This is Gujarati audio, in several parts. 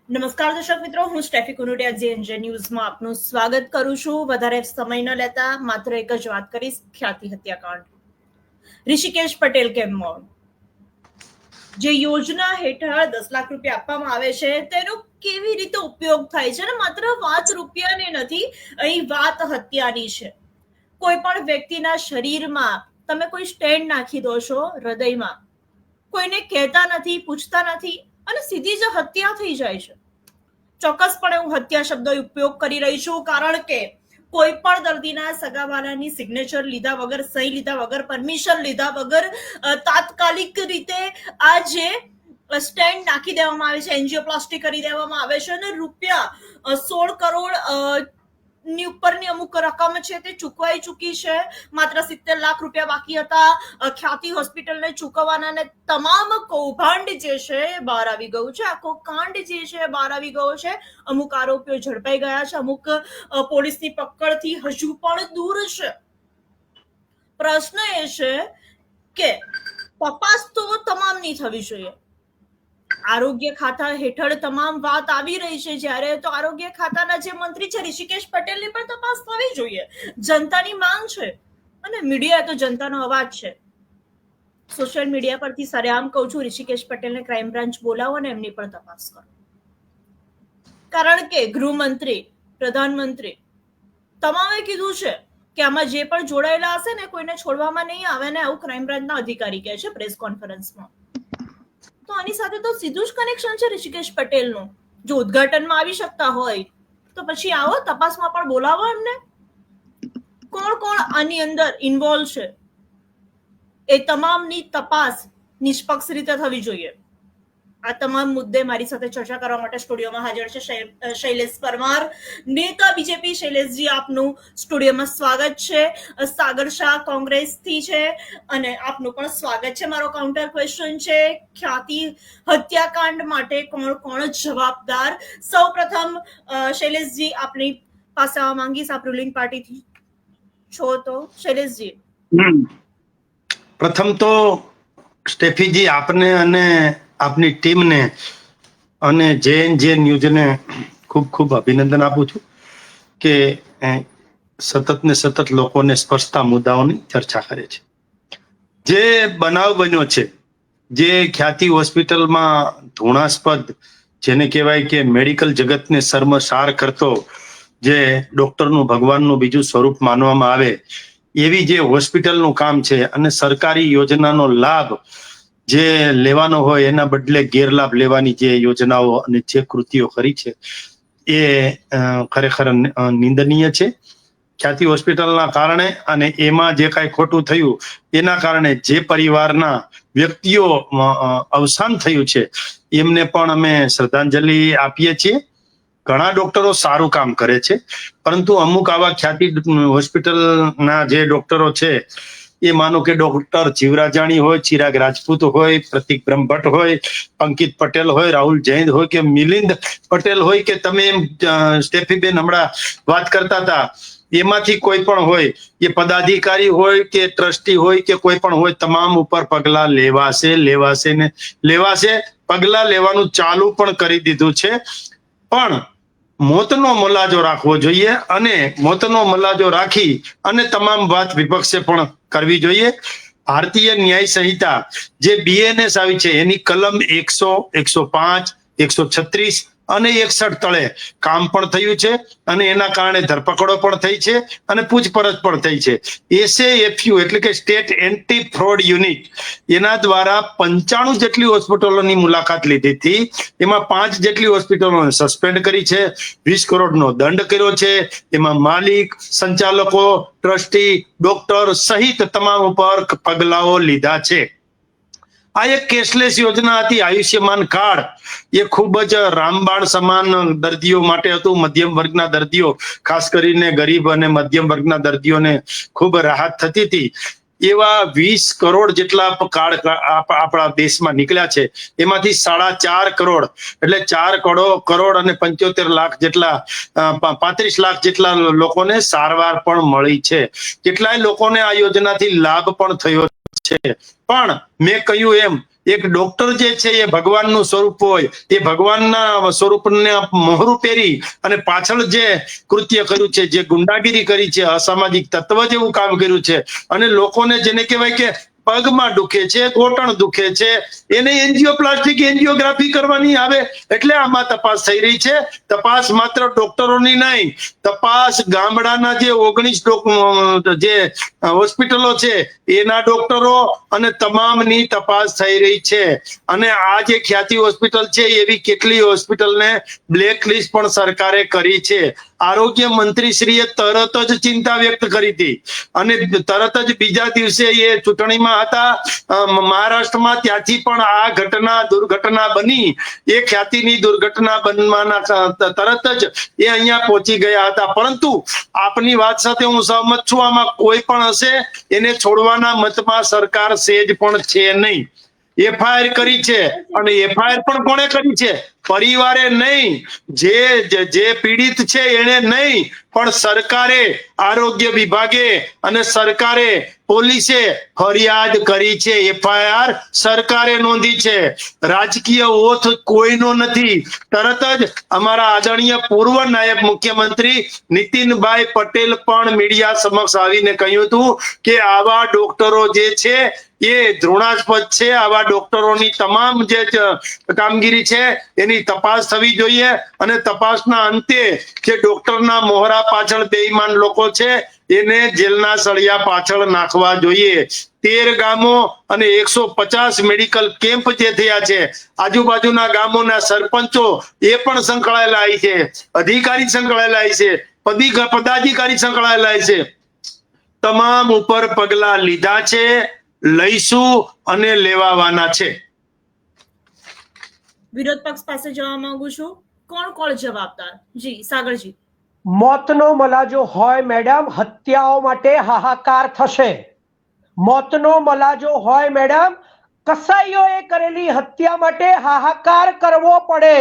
નમસ્કાર દર્શક મિત્રો, હું સ્ટેફી કુનુડિયા જેએનજે ન્યૂઝમાં આપનું સ્વાગત કરું છું। વધારે સમય ન લેતા માત્ર એક જ વાત કરીશ, ખ્યાતિ હત્યાકાંડ। ઋષિકેશ પટેલ કેમ મૌન? જે યોજના હેઠળ 10 લાખ રૂપિયા આપવામાં આવે છે તેનો કેવી રીતે ઉપયોગ થાય છે ને માત્ર વાત રૂપિયાની નથી, અહીં વાત હત્યાની છે। કોઈ પણ વ્યક્તિના શરીરમાં તમે કોઈ સ્ટેન્ડ નાખી દો છો હૃદયમાં, કોઈને કહેતા નથી, પૂછતા નથી અને સીધી જ હત્યા થઈ જાય છે। ચોક્કસપણે હું હત્યા શબ્દનો ઉપયોગ કરી રહી છું, કારણ કે કોઈ પણ દર્દીના સગાવાલાની સિગ્નેચર લીધા વગર, સહી લીધા વગર, પરમિશન લીધા વગર તાત્કાલિક રીતે આ જે સ્ટેન્ડ નાખી દેવામાં આવે છે, એન્જિયોપ્લાસ્ટી કરી દેવામાં આવે છે અને રૂપિયા 16 કરોડ ની ઉપરની અમુક રકમ છે તે ચૂકવાઈ ચૂકી છે। માત્ર 70 લાખ રૂપિયા બાકી હતા ખ્યાતિ હોસ્પિટલને ચૂકવવાના, અને તમામ કૌભાંડ જે છે બહાર આવી ગયું છે। આખો કાંડ જે છે બહાર આવી ગયો છે। અમુક આરોપીઓ ઝડપાઈ ગયા છે, અમુક પોલીસની પકડથી હજુ પણ દૂર છે। પ્રશ્ન એ છે કે તપાસ તો તમામની થવી જોઈએ। આરોગ્ય ખાતા હેઠળ તમામ વાત આવી રહી છે, જ્યારે તો આરોગ્ય ખાતાના જે મંત્રી છે ઋષિકેશ પટેલની પણ તપાસ થવી જોઈએ। જનતાની માંગ છે અને મીડિયા તો જનતાનો અવાજ છે। સોશિયલ મીડિયા પરથી સરેઆમ કહું છું, ઋષિકેશ પટેલને ક્રાઇમ બ્રાન્ચ બોલાવો અને એમની પણ તપાસ કરો, કારણ કે ગૃહમંત્રી, પ્રધાનમંત્રી તમામે કીધું છે કે આમાં જે પણ જોડાયેલા હશે ને કોઈને છોડવામાં નહીં આવે, ને આવું ક્રાઇમ બ્રાન્ચના અધિકારી કહે છે પ્રેસ કોન્ફરન્સમાં। તો આની સાથે તો સીધું જ કનેક્શન છે ઋષિકેશ પટેલનું। જો ઉદ્ઘાટનમાં આવી શકતા હોય તો પછી આવો, તપાસમાં પણ બોલાવો એમને। કોણ કોણ આની અંદર ઇન્વોલ્વ છે એ તમામની તપાસ નિષ્પક્ષ રીતે થવી જોઈએ। આ તમામ મુદ્દે મારી સાથે ચર્ચા કરવા માટે સ્ટુડિયોમાં હાજર છે શૈલેષ પરમાર, નેતા બીજેપી। શૈલેષજી, આપનું સ્ટુડિયોમાં સ્વાગત છે। સાગર શાહ કોંગ્રેસથી છે અને આપનું પણ સ્વાગત છે। મારો કાઉન્ટર ક્વેશ્ચન છે, ખ્યાતિ હત્યાકાંડ માટે કોણ કોણ જવાબદાર? સૌપ્રથમ શૈલેષજી આપની પાસે આવવા માંગીશ, આપ રૂલિંગ પાર્ટીથી છો તો શૈલેષજી। પ્રથમ તો સ્ટેફીજી, આપને અને આપની ટીમને અને જેએનજે ન્યૂઝને ખૂબ ખૂબ અભિનંદન આપું છું કે સતત ને સતત લોકોને સ્પર્શતા મુદ્દાઓની ચર્ચા કરે છે। જે બનાવ બન્યો છે, જે ખ્યાતિ હોસ્પિટલમાં ધૃણાસ્પદ, જેને કહેવાય કે મેડિકલ જગતને શર્મસાર કરતો, જે ડોક્ટરનું ભગવાનનું બીજું સ્વરૂપ માનવામાં આવે એવી જે હોસ્પિટલનું કામ છે, અને સરકારી યોજનાનો લાભ જે લેવાનો હોય એના બદલે ગેરલાભ લેવાની જે યોજનાઓ અને જે કૃતિઓ કરી છે એ ખરેખર નિંદનીય છે। ખ્યાતિ હોસ્પિટલના કારણે અને એમાં જે કાંઈ ખોટું થયું એના કારણે જે પરિવારના વ્યક્તિઓ અવસાન થયું છે એમને પણ અમે શ્રદ્ધાંજલિ આપીએ છીએ। ઘણા ડોક્ટરો સારું કામ કરે છે, પરંતુ અમુક આવા ખ્યાતિ હોસ્પિટલના જે ડોક્ટરો છે, એ માનો કે ડોક્ટર જીવરાજાણી હોય, ચિરાગ રાજપૂત હોય, પ્રતિક બ્રહ્મભટ્ટ હોય, અંકિત પટેલ હોય, રાહુલ જૈન હોય કે મિલિંદ પટેલ હોય કે તમે એમ સ્ટેફીબેન હમણાં વાત કરતા હતા, એમાંથી કોઈ પણ હોય, એ પદાધિકારી હોય કે ટ્રસ્ટી હોય કે કોઈ પણ હોય, તમામ ઉપર પગલા લેવાશે ને લેવાશે। પગલા લેવાનું ચાલુ પણ કરી દીધું છે, પણ મોતનો મલાજો રાખવો જોઈએ અને મોતનો મલાજો રાખી અને તમામ વાત વિપક્ષે પણ કરવી જોઈએ। ભારતીય ન્યાય સંહિતા જે બીએનએસ આવી છે એની કલમ 100, 105, 136 અને 61 તળે કામ પણ થયું છે અને એના કારણે ધરપકડો પણ થઈ છે અને પૂછપરછ પણ થઈ છે। એસએએફયુ એટલે કે સ્ટેટ એન્ટી ફ્રોડ યુનિટ, એના દ્વારા 95 જેટલી હોસ્પિટલોની મુલાકાત લીધી હતી, એમાં 5 જેટલી હોસ્પિટલોને સસ્પેન્ડ કરી છે, 20 કરોડનો દંડ કર્યો છે। એમાં માલિક, સંચાલકો, ટ્રસ્ટી, ડોક્ટર સહિત તમામ ઉપર પગલાઓ લીધા છે। આ એક કેશલેસ યોજના હતી, આયુષ્યમાન કાર્ડ, એ ખૂબ જ રામબાણ સમાન દર્દીઓ માટે હતું। મધ્યમ વર્ગના દર્દીઓ, ખાસ કરીને ગરીબ અને મધ્યમ વર્ગના દર્દીઓને ખૂબ રાહત થતી હતી। એવા 20 કરોડ જેટલા કાર્ડ આપણા દેશમાં નીકળ્યા છે, એમાંથી 4.5 કરોડ એટલે 4 કરોડ અને 75 લાખ જેટલા 35 લાખ જેટલા લોકોને સારવાર પણ મળી છે। કેટલાય લોકોને આ યોજનાથી લાભ પણ થયો છે, પણ મેં કહ્યું એમ એક ડોક્ટર જે છે એ ભગવાનનું સ્વરૂપ હોય, એ ભગવાનના સ્વરૂપને મોહરું પહેરી અને પાછળ જે કૃત્ય કર્યું છે, જે ગુંડાગીરી કરી છે, અસામાજિક તત્વ જેવું કામ કર્યું છે, અને લોકોને જેને કહેવાય કે પગમાં દુખે છે, ઘોટણ દુખે છે, એને એન્જિયોપ્લાસ્ટિક એન્જિયોગ્રાફી કરવાની આવે, એટલે આમાં તપાસ થઈ રહી છે. તપાસ માત્ર ડોક્ટરોની નહીં, તપાસ ગામડાના જે 19 જે હોસ્પિટલો છે એના ડોક્ટરો અને તમામની તપાસ થઈ રહી છે. અને આ જે ખ્યાતિ હોસ્પિટલ છે એવી કેટલી હોસ્પિટલને બ્લેક લિસ્ટ પણ સરકારે કરી છે. આરોગ્ય મંત્રીશ્રીએ તરત જ ચિંતા વ્યક્ત કરી હતી, અને તરત જ બીજા દિવસે એ ચૂંટણીમાં હતા મહારાષ્ટ્રમાં, ત્યાંથી પણ આ દુર્ઘટના બની, એ ખ્યાતિની દુર્ઘટના બનવાના તરત જ એ અહીંયા પહોંચી ગયા હતા. પરંતુ આપની વાત સાથે હું સહમત છું, આમાં કોઈ પણ હશે એને છોડવાના મતમાં સરકાર સેજ પણ છે નહીં. એફઆઈઆર કરી છે, અને એફઆઈઆર પણ કોણે કરી છે? પરિવારે નહીં, જે પીડિત છે એને નહીં, પણ સરકારે, આરોગ્ય વિભાગે અને સરકારે, પોલીસે ફરિયાદ કરી છે. એફઆઈઆર સરકારે નોંધી છે. રાજકીય ઓથ કોઈનો નથી. તરત જ અમારા આદરણીય પૂર્વ નાયબ મુખ્યમંત્રી નીતિનભાઈ પટેલ પણ મીડિયા સમક્ષ આવીને કહ્યું હતું કે આવા ડોક્ટરો જે છે એ ધૃણાસ્પદ છે. આવા ડોક્ટરોની તમામ જે કામગીરી છે એની તપાસ થવી જોઈએ, અને તપાસના અંતે જે ડોક્ટરના મોહરા પાછળ બેઈમાન લોકો છે એને જેલના સળિયા પાછળ નાખવા જોઈએ. 13 ગામો અને 150 મેડિકલ કેમ્પ જે થયા છે, આજુબાજુના ગામોના સરપંચો એ પણ સંકળાયેલા છે, અધિકારી સંકળાયેલા છે, પદાધિકારી સંકળાયેલા છે. તમામ ઉપર પગલા લીધા છે, લઈશું અને લેવાવાના છે. વિરોધ પક્ષ પાસે જવા માંગુ છું. કોણ જવાબદાર? જી સાગરજી. મોતનો મલાજો હોય મેડમ, હત્યાઓ માટે હાહાકાર થશે. મોતનો મલાજો હોય મેડમ, કસાઈઓએ કરેલી હત્યા માટે હાહાકાર કરવો પડે.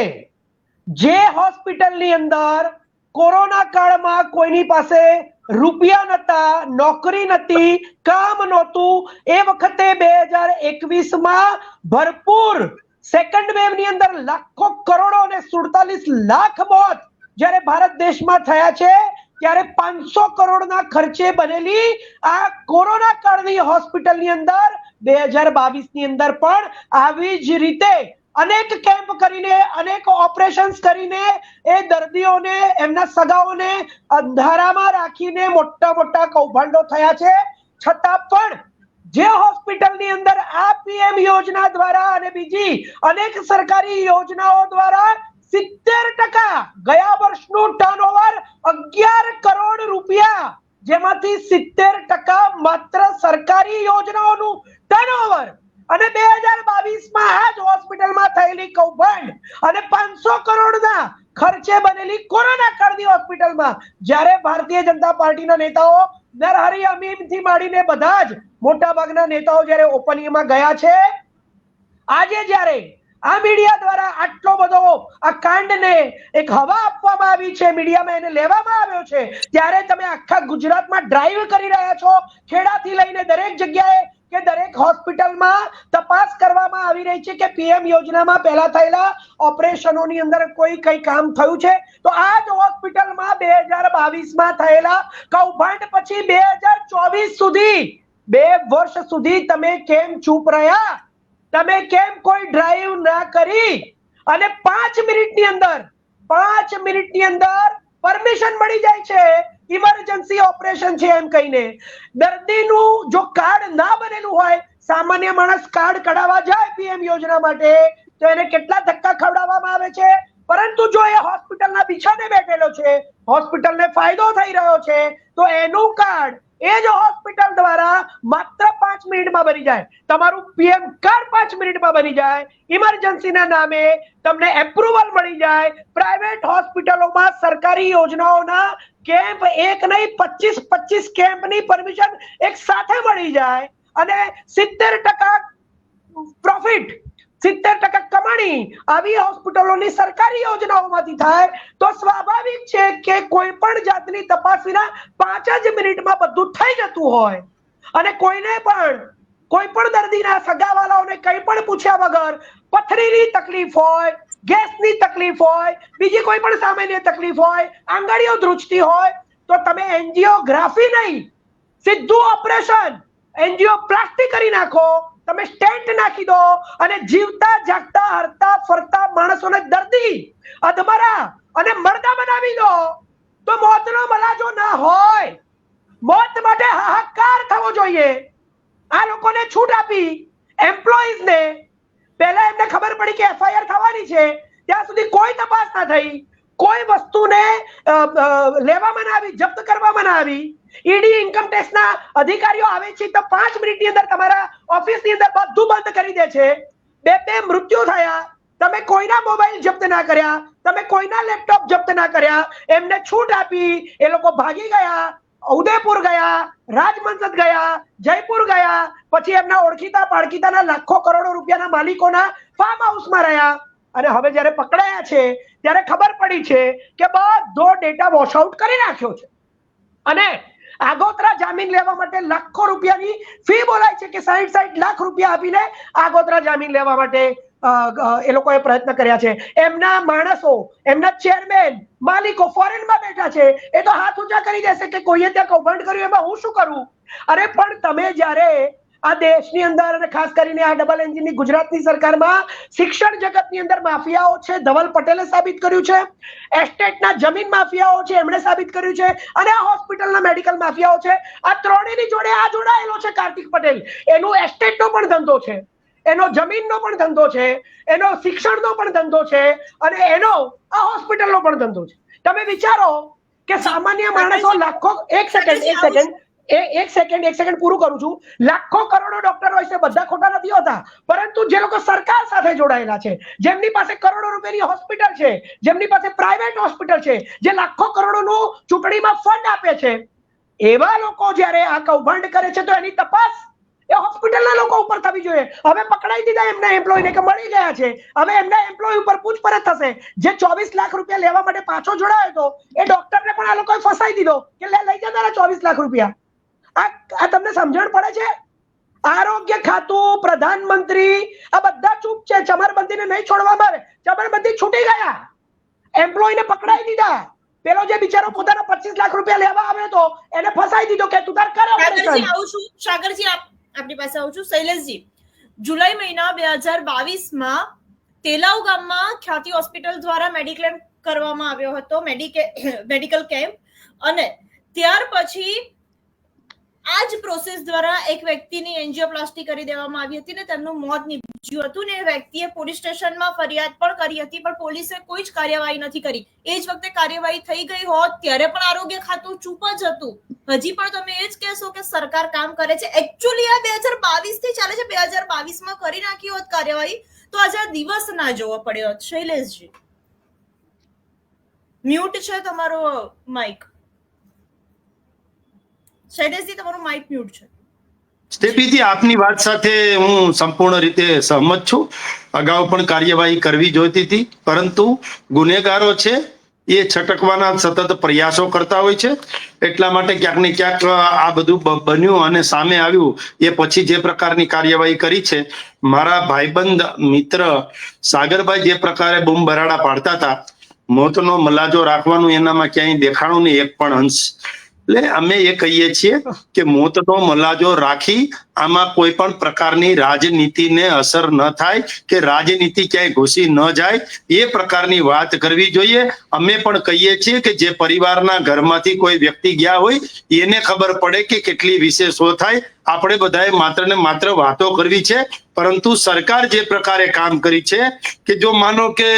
જે હોસ્પિટલની અંદર કોરોના કાળમાં કોઈની પાસે રૂપિયા નતા, નોકરી નથી, કામ નહોતું, એ વખતે 2021માં ભરપૂર સેકન્ડ વેવ ની અંદર લાખો કરોડો અને 47 લાખ મોત જ્યારે ભારત દેશમાં થયા છે, ત્યારે 500 કરોડના ખર્ચે બનેલી આ કોરોના કાળની હોસ્પિટલની અંદર 2022 ની અંદર પણ આવી જ રીતે અનેક કેમ્પ કરીને, અનેક ઓપરેશન્સ કરીને એ દર્દીઓને, એમના સગાઓને અંધારામાં રાખીને મોટા મોટા કૌભાંડો થયા છે. છતાં પણ જે હોસ્પિટલની અંદર આ પીએમ યોજના દ્વારા અને બીજી અનેક સરકારી યોજનાઓ દ્વારા 70% ગયા વર્ષનું ટર્નઓવર 11 કરોડ રૂપિયા, જેમાંથી 70% માત્ર સરકારી યોજનાઓનું ટર્નઓવર, અને 2022માં આ જ હોસ્પિટલમાં થયેલી કૌભાંડ અને 500 કરોડના ખર્ચે બનેલી કોરોના કાળની હોસ્પિટલમાં જ્યારે ભારતીય જનતા પાર્ટીના નેતાઓ નરહરી અમીનથી માંડીને બધા જ મોટા ભાગના નેતાઓ જ્યારે ઓપનિંગમાં ગયા છે, આજે જ્યારે આ મીડિયા દ્વારા આટલો બધો આ કાંડને એક હવા આપવામાં આવી છે, મીડિયામાં એને લેવામાં આવ્યો છે, ત્યારે તમે આખા ગુજરાતમાં ડ્રાઈવ કરી રહ્યા છો. ખેડાથી લઈને દરેક જગ્યાએ કે દરેક હોસ્પિટલમાં તપાસ કરવામાં આવી રહી છે કે પીએમ યોજનામાં પહેલા થયેલા ઓપરેશનોની અંદર કઈ કામ થયું છે. તો આ જ હોસ્પિટલમાં 2022માં થયેલા કૌભાંડ પછી 2024 સુધી 2 વર્ષ સુધી તમે કેમ ચૂપ રહ્યા? તમે કેમ કોઈ ડ્રાઈવ ના કરી? અને 5 મિનિટની અંદર પરમિશન મળી જાય છે, ઇમરજન્સી ઓપરેશન છે એમ કહીને. દર્દીનું જો કાર્ડ ના બનેલું હોય, સામાન્ય માણસ કાર્ડ કઢાવવા જાય પીએમ યોજના માટે તો એને કેટલા ધક્કા ખવડાવવામાં આવે છે. પરંતુ જો એ હોસ્પિટલના બિછાને બેઠેલો છે, હોસ્પિટલને ફાયદો થઈ રહ્યો છે, તો એનું કાર્ડ એ જ હોસ્પિટલ દ્વારા માત્ર 5 મિનિટમાં બની જાય. તમારું પીએમ કાર્ડ 5 મિનિટમાં બની જાય, ઇમરજન્સીના નામે તમને એપ્રુવલ મળી જાય. પ્રાઇવેટ હોસ્પિટલોમાં સરકારી યોજનાઓના કેમ્પ એક નહીં 25 કેમ્પની પરમિશન એક સાથે મળી જાય, અને 70% પ્રોફિટ, 70% કમાણી આવી હોસ્પિટલોની સરકારી યોજનાઓમાંથી થાય, તો સ્વાભાવિક છે કે કોઈ પણ જાતની તપાસ વિના 5 જ મિનિટમાં બધું થઈ જતું હોય, અને કોઈને પણ કોઈ પણ દર્દીના સગાવાલાઓને કંઈ પણ પૂછ્યા વગર પથરીની તકલીફ હોય, ગેસની તકલીફ હોય, બીજી કોઈ પણ સામાન્ય તકલીફ હોય, આંગળીઓ ધ્રુજતી હોય, તો તમે એન્જિયોગ્રાફી નહીં, સીધું ઓપરેશન એન્જિયોપ્લાસ્ટી કરી નાખો, તમે સ્ટેન્ટ નાખી દો અને જીવતા જાગતા હરતા ફરતા માણસોને દર્દી, અધમરા અને મરદા બનાવી દો, તો મોતનો મલાજો ના હોય. મોત માટે હાહાકાર થવો જોઈએ. આ લોકોને છૂટ આપી એમ્પ્લોઈઝને, પહેલા એમને ખબર પડી કે એફઆઈઆર થવાની છે, ત્યાં સુધી કોઈ તપાસ ના થઈ, કોઈ વસ્તુને લેવામાં ના આવી, જપ્ત કરવામાં ના આવી. ઈડી ઇન્કમ ટેક્સના અધિકારીઓ આવે છે તો 5 મિનિટની અંદર તમારા ઓફિસની અંદર બધું બંધ કરી દે છે. બે મૃત્યુ થયા, તમે કોઈના મોબાઈલ જપ્ત ના કર્યા, તમે કોઈના લેપટોપ જપ્ત ના કર્યા, એમને છૂટ આપી, એ લોકો ભાગી ગયા, ઉદયપુર ગયા, રાજમંસદ ગયા, જયપુર ગયા, પછી એમના ઓળખીતા પાળખીતાના લાખો કરોડો રૂપિયાના માલિકોના ફાર્મ હાઉસમાં રહ્યા. અને હવે જ્યારે પકડાયા છે ત્યારે ખબર પડી છે કે બધો ડેટા વોશ આઉટ કરી નાખ્યો છે. અને આગોતરા જામીન લેવા માટે લાખો રૂપિયાની ફી બોલાય છે કે 60 લાખ રૂપિયા આપીને આગોતરા જામીન લેવા માટે એ લોકોએ પ્રયત્ન કર્યા છે. એમના માણસો, એમના ચેરમેન, માલિકો ફોરેનમાં બેઠા છે, એ તો હાથ ઊંચા કરી દેશે કે કોઈએ ત્યાં કૌભાંડ કર્યું, એમાં હું શું કરું. અરે પણ તમે જ્યારે આ દેશની અંદર અને ખાસ કરીને આ ડબલ એન્જિનની ગુજરાતની સરકારમાં શિક્ષણ જગતની અંદર માફિયાઓ છે, ધવલ પટેલે સાબિત કર્યું છે, એસ્ટેટના જમીન માફિયાઓ છે, એમણે સાબિત કર્યું છે, અને આ હોસ્પિટલના મેડિકલ માફિયાઓ છે. આ ત્રણેયની જોડે આ જોડાયેલો છે કાર્તિક પટેલ. એનો એસ્ટેટનો પણ ધંધો છે, એનો જમીનનો પણ ધંધો છે, એનો શિક્ષણનો પણ ધંધો છે, અને એનો આ હોસ્પિટલનો પણ ધંધો છે. તમે વિચારો કે સામાન્ય માણસો લાખો, એક સેકન્ડ પૂરું કરું છું, લાખો કરોડો ડોક્ટરો હોય છે, બધા ખોટા નથી હોતા, પરંતુ જે લોકો સરકાર સાથે જોડાયેલા છે, જેમની પાસે કરોડો રૂપિયાની હોસ્પિટલ છે, જેમની પાસે પ્રાઇવેટ હોસ્પિટલ છે, જે લાખો કરોડોનું ચૂંટણીમાં ફંડ આપે છે, એવા લોકો જ્યારે આ કૌભાંડ કરે છે તો એની તપાસ એ હોસ્પિટલના લોકો ઉપર થવી જોઈએ. હવે પકડાઈ દીધા એમના એમ્પ્લોયને કે મળી ગયા છે, હવે એમના એમ્પ્લોય ઉપર પૂછપરછ થશે. જે 24 લાખ રૂપિયા લેવા માટે પાછો જોડાયો હતો એ ડોક્ટરને પણ આ લોકોએ ફસાઈ દીધો કે લઈ જા તારા 24 લાખ રૂપિયા. આ તમને સમજણ પડે છે? આરોગ્ય ખાતું, પ્રધાનમંત્રી, આ બધા ચૂપ છે. ચમરબંધીને નહીં છોડવામાં આવે, ચમરબંધી છૂટી ગયા, એમ્પ્લોયને પકડાઈ દીધા. પેલો જે બિચારો પોતાના 25 લાખ રૂપિયા લેવા આવ્યો હતો એને ફસાઈ દીધો કે તું તાર કરે ઓપરેશન. સાગરજી આપની પાસે આવું છું. શૈલેષજી, જુલાઈ મહિના 2022માં તેલાવ ગામમાં ખ્યાતિ હોસ્પિટલ દ્વારા મેડિક્લેમ કરવામાં આવ્યો હતો, મેડિકલ કેમ્પ, અને ત્યાર પછી આ જ પ્રોસેસ દ્વારા એક વ્યક્તિની એન્જિયોપ્લાસ્ટી કરી દેવામાં આવી હતી ને તેમનું મોત નીપજ્યું હતું. ને એ વ્યક્તિએ પોલીસ સ્ટેશનમાં ફરિયાદ પણ કરી હતી, પણ પોલીસે કોઈ જ કાર્યવાહી નથી કરી. એ જ વખતે કાર્યવાહી થઈ ગઈ હોત ત્યારે પણ આરોગ્ય ખાતું ચૂપ જ હતું. હજી પણ તમે એ જ કહેશો કે સરકાર કામ કરે છે. એકચ્યુઅલી આ 2022 થી ચાલે છે, 2022માં કરી નાખી હોત કાર્યવાહી તો આજે આ દિવસ ના જોવો પડ્યો હોત. શૈલેષજી, મ્યુટ છે તમારો માઇક. શૈલેષજી, તમારું માઇક મ્યુટ છે. સ્ટેફીજી, આપની વાત સાથે હું સંપૂર્ણ રીતે સહમત છું. અગાઉ પણ કાર્યવાહી કરવી જોઈતી હતી, પરંતુ ગુનેગારો છે એ છટકવાના સતત પ્રયાસો કરતા હોય છે. એટલા માટે ક્યાંક ને ક્યાંક આ બધું બન્યું અને સામે આવ્યું એ પછી જે પ્રકારની કાર્યવાહી કરી છે. મારા ભાઈબંધ મિત્ર સાગરભાઈ જે પ્રકારે બૂમ બરાડા પાડતા હતા, મોતનો મલાજો રાખવાનું એનામાં ક્યાંય દેખાણું નહીં એક પણ અંશ. એટલે અમે એ કહીએ છીએ કે મોતનો મલાજો રાખી આમાં કોઈ પણ પ્રકારની રાજનીતિને અસર ન થાય કે રાજનીતિ ક્યાંય ઘૂસી ન જાય, એ પ્રકારની વાત કરવી જોઈએ. અમે પણ કહીએ છીએ કે જે પરિવારના ઘરમાંથી કોઈ વ્યક્તિ ગયા હોય એને ખબર પડે કે કેટલી વિશેષો થાય. આપણે બધાએ માત્ર ને માત્ર વાતો કરવી છે, પરંતુ સરકાર જે પ્રકારે કામ કરી છે કે જો માનો કે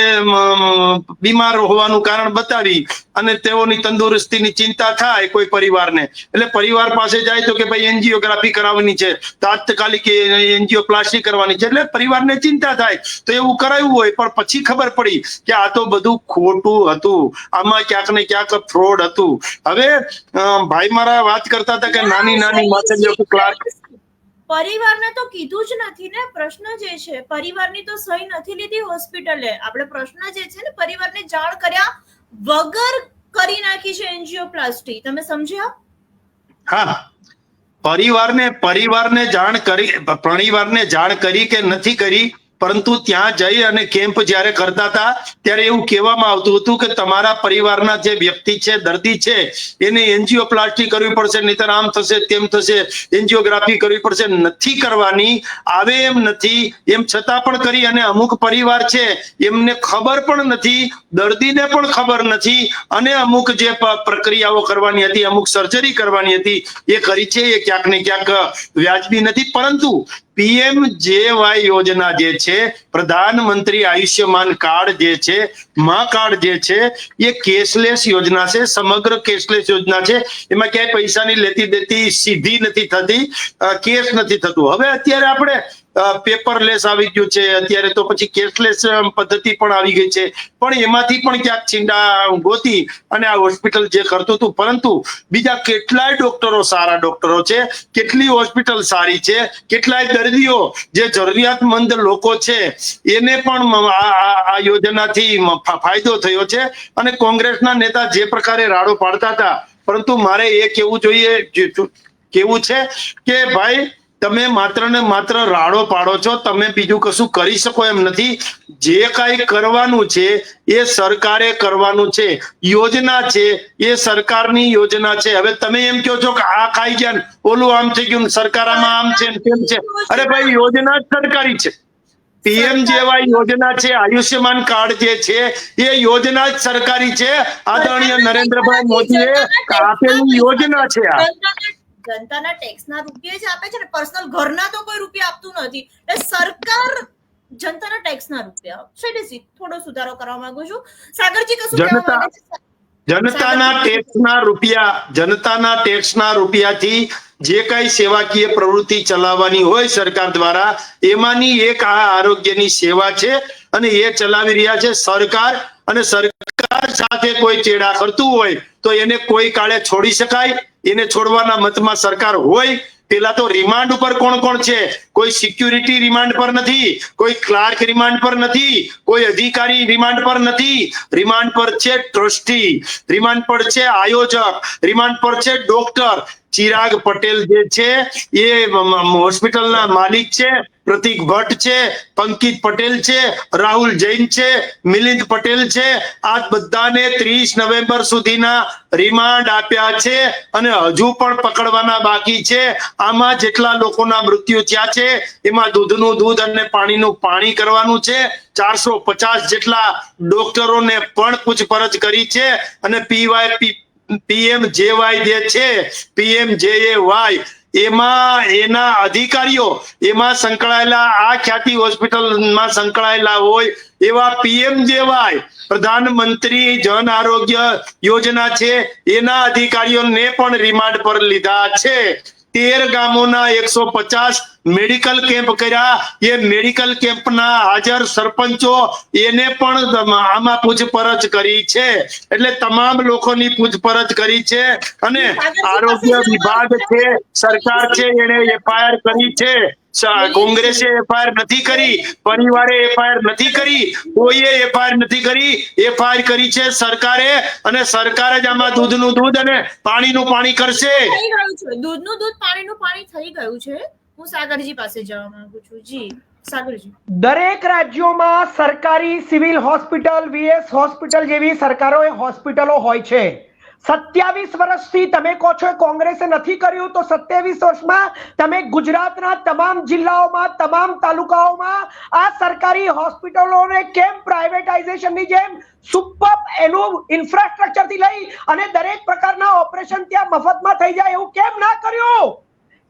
બીમાર હોવાનું કારણ બતાવી અને તેઓની તંદુરસ્તીની ચિંતા થાય કોઈ પરિવારને, એટલે પરિવાર પાસે જાય તો કે ભાઈ એન્જિયોગ્રાફી કરાવવાની છે, તાત્કાલિક એન્જિયોપ્લાસ્ટી કરવાની છે, એટલે પરિવારને ચિંતા થાય તો એવું કરાયું હોય, પણ પછી ખબર પડી કે આ તો બધું ખોટું હતું, આમાં ક્યાંક ને ક્યાંક ફ્રોડ હતું. હવે ભાઈ મારા વાત કરતા હતા કે નાની નાની માથે ક્લાર્ક, પરિવારને તો કીધું જ નથી ને. પ્રશ્ન જે છે, પરિવારની તો સહી નથી લીધી હોસ્પિટલે. આપણે પ્રશ્ન જે છે ને, પરિવારને જાણ કર્યા વગર કરી નાખી છે એન્જિયોપ્લાસ્ટી. તમે સમજ્યા? હા, પરિવારને જાણ કરી કે નથી કરી, પરંતુ ત્યાં જઈ અને કેમ્પ જ્યારે કરતા હતા ત્યારે એવું કહેવામાં આવતું હતું કે તમારા પરિવારના જે વ્યક્તિ છે, દર્દી છે, એને એન્જિયોપ્લાસ્ટી કરવી પડશે, નહીતર આમ થશે તેમ થશે, એન્જિયોગ્રાફી કરવી પડશે, નથી કરવાની, આવે એમ નથી, એમ છતાં પણ કરી. અને અમુક પરિવાર છે એમને ખબર પણ નથી, દર્દીને પણ ખબર નથી, અને અમુક જે પ્રક્રિયાઓ કરવાની હતી, અમુક સર્જરી કરવાની હતી એ કરી છે. એ ક્યાંક ને ક્યાંક વ્યાજબી નથી. પરંતુ PMJY યોજના જે છે, પ્રધાનમંત્રી આયુષ્યમાન કાર્ડ જે છે, મા કાર્ડ જે છે, એ કેશલેસ યોજના છે, સમગ્ર કેશલેસ યોજના છે. એમાં ક્યાંય પૈસાની લેતી દેતી સીધી નથી થતી, કેશ નથી થતું. હવે અત્યારે આપણે પેપરલેસ આવી ગયું છે, અત્યારે તો પછી કેશલેસ પદ્ધતિ પણ આવી ગઈ છે, પણ એમાંથી પણ ક્યાંક છીંડા ગોતી અને આ હોસ્પિટલ જે કરતું હતું. પરંતુ બીજા કેટલાય ડોક્ટરો સારા ડોક્ટરો છે, કેટલી હોસ્પિટલ સારી છે, કેટલાય દર્દીઓ જે જરૂરિયાતમંદ લોકો છે એને પણ આ યોજનાથી ફાયદો થયો છે. અને કોંગ્રેસના નેતા જે પ્રકારે રાડો પાડતા હતા, પરંતુ મારે એ કેવું છે કે ભાઈ, તમે માત્ર ને માત્ર રાડો પાડો છો, તમે બીજું કશું કરી શકો એમ નથી. જે કાંઈ કરવાનું છે એ સરકારે કરવાનું છે. યોજના છે એ સરકારની યોજના છે. હવે તમે એમ કહો છો કે આ ખાઈ ગયા, ઓલું આમ થઈ ગયું, સરકારમાં આમ છે તેમ છે. અરે ભાઈ, યોજના જ સરકારી છે. PMJY યોજના છે, આયુષ્યમાન કાર્ડ જે છે એ યોજના જ સરકારી છે. આદરણીય નરેન્દ્રભાઈ મોદીએ આપેલી યોજના છે. આ જનતાના ટેક્સના રૂપિયા જ આપે છે ને, પર્સનલ ઘરના તો કોઈ રૂપિયા આપતું નથી. એટલે સરકાર જનતાના ટેક્સના રૂપિયા. શૈલેષજી, થોડો સુધારો કરવા માંગુ છું. સાગરજી કશું કહેવા માંગે છે? જનતાના ટેક્સના રૂપિયાથી જે કઈ સેવાકીય પ્રવૃત્તિ ચલાવવાની હોય સરકાર દ્વારા, એમાંની એક આ આરોગ્યની સેવા છે અને એ ચલાવી રહ્યા છે સરકાર. અને સરકાર સાથે કોઈ ચેડા કરતું હોય તો એને કોઈ કાળે છોડી શકાય. એને છોડવાના મતમાં સરકાર હોય. પેલા તો રિમાન્ડ ઉપર કોણ કોણ છે? કોઈ સિક્યુરિટી રિમાન્ડ પર નથી, કોઈ ક્લાર્ક રિમાન્ડ પર નથી, કોઈ અધિકારી રિમાન્ડ પર નથી. રિમાન્ડ પર છે ટ્રસ્ટી, રિમાન્ડ પર છે આયોજક, રિમાન્ડ પર છે ડોક્ટર. ચિરાગ પટેલ જે છે એ હોસ્પિટલના માલિક છે, પ્રતિક ભટ્ટ છે, પંકિત પટેલ છે, રાહુલ જૈન છે, મિલિંદ પટેલ છે. આ બધાને 30 નવેમ્બર સુધીના રિમાન્ડ આપ્યા છે અને હજુ પણ પકડવાના બાકી છે. આમાં જેટલા લોકોના મૃત્યુ થયા છે એમાં દૂધનું દૂધ અને પાણીનું પાણી કરવાનું છે. 450 જેટલા ડોક્ટરોને પણ પૂછપરછ કરી છે. અને PMJY જે છે, PMJY એમાં એના અધિકારીઓ એમાં સંકળાયેલા, આ ખ્યાતિ હોસ્પિટલમાં સંકળાયેલા હોય એવા PMJY પ્રધાનમંત્રી જન આરોગ્ય યોજના છે એના અધિકારીઓને પણ રિમાન્ડ પર લીધા છે. 13 ગામોના 150 મેડિકલ કેમ્પ કર્યા. એ મેડિકલ કેમ્પના હાજર સરપંચો એને પણ આમાં પૂછપરછ કરી છે. એટલે તમામ લોકોની પૂછપરછ કરી છે. અને આરોગ્ય વિભાગ છે, સરકાર છે, એને FIR કરી છે. કોંગ્રેસે FIR નથી કરી, પરિવારે FIR નથી કરી, કોઈએ FIR નથી કરી. FIR કરી છે સરકારે, અને સરકાર જ આમાં દૂધનું દૂધ અને પાણીનું પાણી કરશે. દૂધનું દૂધ, પાણીનું પાણી થઈ ગયું છે. હું સાગરજી પાસે જવા માંગુ છું. જી સાગરજી, દરેક રાજ્યોમાં સરકારી સિવિલ હોસ્પિટલ, VS હોસ્પિટલ જેવી સરકારી હોસ્પિટલો હોય છે. 27 વર્ષથી તમે કહો છો કોંગ્રેસે નથી કર્યું, તો 27 વર્ષમાં તમે ગુજરાતના તમામ જિલ્લાઓમાં, તમામ તાલુકાઓમાં આ સરકારી હોસ્પિટલોને કેમ પ્રાઇવેટાઇઝેશનની જેમ સુપર એનું ઇન્ફ્રાસ્ટ્રક્ચર થી લઈ અને દરેક પ્રકારના ઓપરેશન ત્યાં મફતમાં થઈ જાય એવું કેમ ના કર્યું?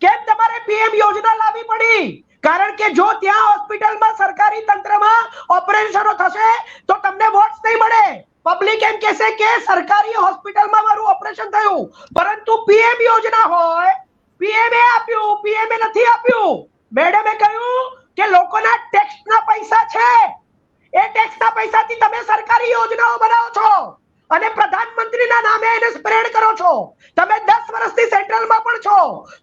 કેમ તમારે PM યોજના લાવવી પડી? કારણ કે જો ત્યાં હોસ્પિટલમાં સરકારી તંત્રમાં ઓપરેશનો થશે તો તમને વોટ્સ નહીં મળે. પબ્લિક એમ કહેશે કે સરકારી હોસ્પિટલમાં મારું ઓપરેશન થયું, પરંતુ PM યોજના હોય, PM એ આપ્યું, PM એ નથી આપ્યું. મેડમે કહ્યું કે લોકોના ટેક્સના પૈસા છે, એ ટેક્સના પૈસાથી તમે સરકારી યોજનાઓ બનાવો છો અને પ્રધાનમંત્રીના નામે એને સ્પ્રેડ કરો છો. તમે 10 વર્ષથી સેન્ટ્રલમાં પણ છો.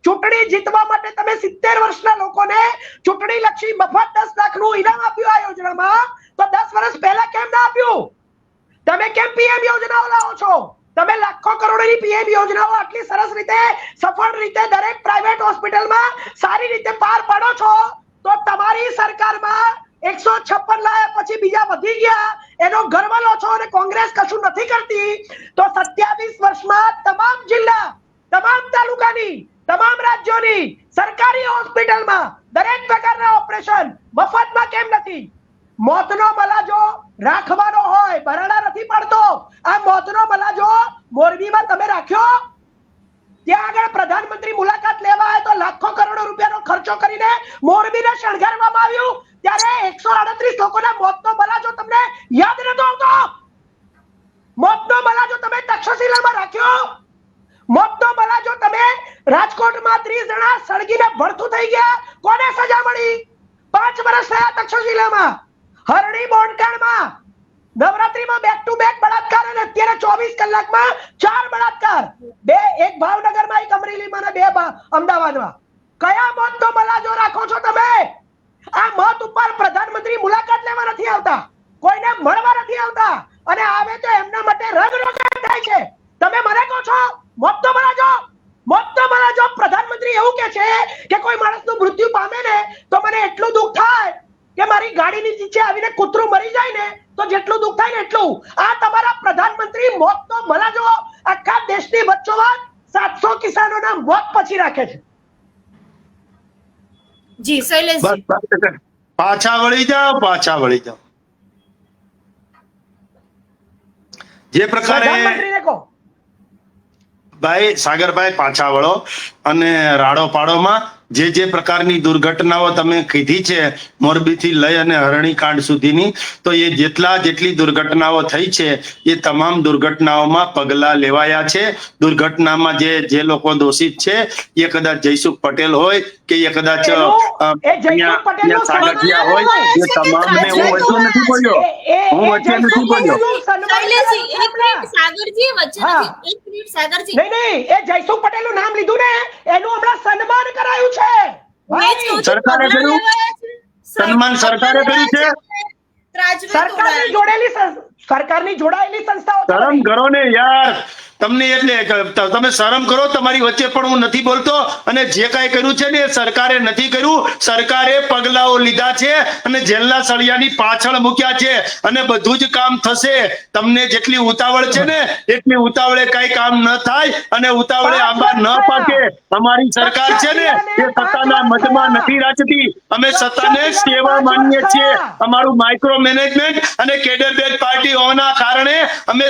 ચૂંટણી જીતવા માટે તમે 70 વર્ષના લોકોને ચૂંટણી લક્ષી મફત 10 લાખનું ઇનામ આપ્યું આ યોજનામાં, તો 10 વર્ષ પહેલા કેમ ના આપ્યું? તમે કેમ PM યોજનાઓ લાવો છો? તમે લાખો કરોડોની પીએમ યોજનાઓ આટલી સરસ રીતે સફળ રીતે દરેક પ્રાઇવેટ હોસ્પિટલમાં સારી રીતે પાર પાડો છો, તો તમારી સરકારમાં 156 લાયા પછી બીજા વધી ગયા એનો ગર્વ લો છો અને કોંગ્રેસ કશું નથી કરતી. તો 27 વર્ષમાં તમામ જિલ્લા, તમામ તાલુકાની, તમામ રાજ્યોની સરકારી હોસ્પિટલમાં દરેક પ્રકારના ઓપરેશન મફતમાં કેમ નથી? મોતનો મલાજો રાખવાનો હોય, બરાડા નથી પડતો, આ મોતનો મલાજો મોરબીમાં તમે રાખ્યો? ત્યાં આગળ પ્રધાનમંત્રી મુલાકાત લેવા આવે તો લાખો કરોડો રૂપિયાનો ખર્ચો કરીને મોરબીને શણગારવામાં આવ્યું, ત્યારે 138 લોકોના મોતનો મલાજો તમને યાદ નતો આવતો? મોતનો મલાજો તમે તક્ષશિલામાં રાખ્યો? મોતનો મલાજો તમે રાજકોટમાં 30 જણા સળગીને ભડથું થઈ ગયા, કોને સજા મળી? 5 વર્ષ થયા તક્ષશિલામાં. હરણી બોંડકાળમાં નવરાત્રીમાં બેક ટુ બેક બળાત્કાર અને અત્યારે 24 કલાકમાં 4 બળાત્કાર, એક ભાવનગરમાં, એક અમરેલીમાં અને 2 અમદાવાદમાં. કયા મોતનો મલાજો રાખો છો તમે? આ મોત ઉપર પ્રધાનમંત્રી મુલાકાત લેવા નથી આવતા, કોઈને મળવા નથી આવતા, અને આવે તો એમના માટે રગરોગાટ થાય છે. તમે મને કહો છો મોતનો મલાજો? મોતનો મલાજો પ્રધાનમંત્રી એવું કે છે કે કોઈ માણસનું મૃત્યુ પામે ને તો મને એટલું દુઃખ થાય કે મારી ગાડીની નીચે આવીને કૂતરું મરી જાય ને તો જેટલું દુઃખ થાય ને એટલું. આ તમારા પ્રધાનમંત્રી મોતનો મલાજો આખા દેશની વચ્ચોવચ 700 કિસાનોના મોત પછી રાખે છે. જી શૈલેષજી, પાછા વળી જાઓ. જે પ્રકારે પ્રધાનમંત્રીને કહો ભાઈ સાગરભાઈ, પાછા વળો અને રાડો પાડોમાં જે પ્રકારની દુર્ઘટનાઓ તમે કીધી છે મોરબીથી લઈ અને હરણી કાંડ સુધીની, તો એ જેટલી દુર્ઘટનાઓ થઈ છે એ તમામ દુર્ઘટનાઓમાં પગલા લેવાયા છે. દુર્ઘટનામાં જે લોકો દોષિત છે એ કદાચ જયસુખ પટેલ હોય કે એ કદાચ સાગઠિયા હોય, એ તમામને હું વચ્ચે નથી બોલ્યો. સાગરજી, નહીં, એ જયસુખ પટેલનું નામ લીધું ને એનું હમણાં સન્માન કરાયું છે. સરકારે કર્યું, સન્માન સરકારે કર્યું છે. સરકારની જોડાયેલી સંસ્થાઓ. શરમ કરો ને યાર, તમને એટલે તમે શરમ કરો. તમારી વચ્ચે પણ હું નથી બોલતો, અને જે કાંઈ કર્યું છે ને એ સરકારે નથી કર્યું. સરકારે પગલાઓ લીધા છે અને જેલના સળિયાની પાછળ મૂક્યા છે, અને બધું જ કામ થશે. તમને જેટલી ઉતાવળ છે ને એટલી ઉતાવળે કઈ કામ ન થાય અને ઉતાવળે આંબા ન પાકે. અમારી સરકાર છે ને એ સત્તાના મદમાં નથી રાખતી, અમે સત્તાને સેવા માનીએ છીએ. અમારું માઇક્રો મેનેજમેન્ટ અને કેડર બેઝ પાર્ટી હોવાના કારણે અમે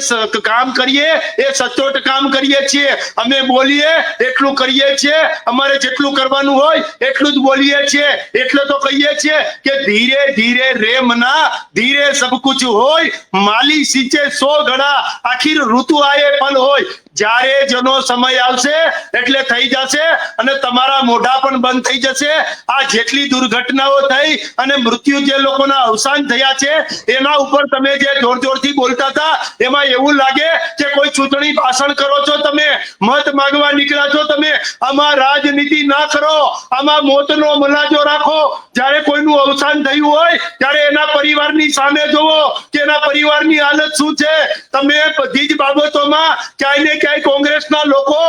કામ કરીએ એ સચોટ કામ કરીએ છીએ. અમે બોલીએ એટલું કરીએ છીએ, અમારે જેટલું કરવાનું હોય એટલું જ બોલીએ છીએ. એટલે તો કહીએ છીએ કે ધીરે ધીરે રેમ ના, ધીરે સબ કુછ હોય, માલી સિંચે 100 ઘડા, આખિર ઋતુ આયે ફલ હોય. જ્યારે જેનો સમય આવશે એટલે થઈ જશે અને તમારા મોઢા પણ બંધ થઈ જશે. આ જેટલી દુર્ઘટનાઓ થઈ અને મૃત્યુ જે લોકોના અવસાન થયા છે એના ઉપર તમે જે જોરથી બોલતા હતા એમાં એવું લાગે કે કોઈ ચૂંટણી ભાષણ કરો છો, તમે મત માંગવા નીકળ્યા છો. તમે આમાં રાજનીતિ ના કરો, આમાં મોતનો મલાજો રાખો. જ્યારે કોઈનું અવસાન થયું હોય ત્યારે એના પરિવારની સામે જોવો કે એના પરિવારની હાલત શું છે. તમે બધી જ બાબતોમાં ક્યાંય ને ક્યાંય કોંગ્રેસના લોકો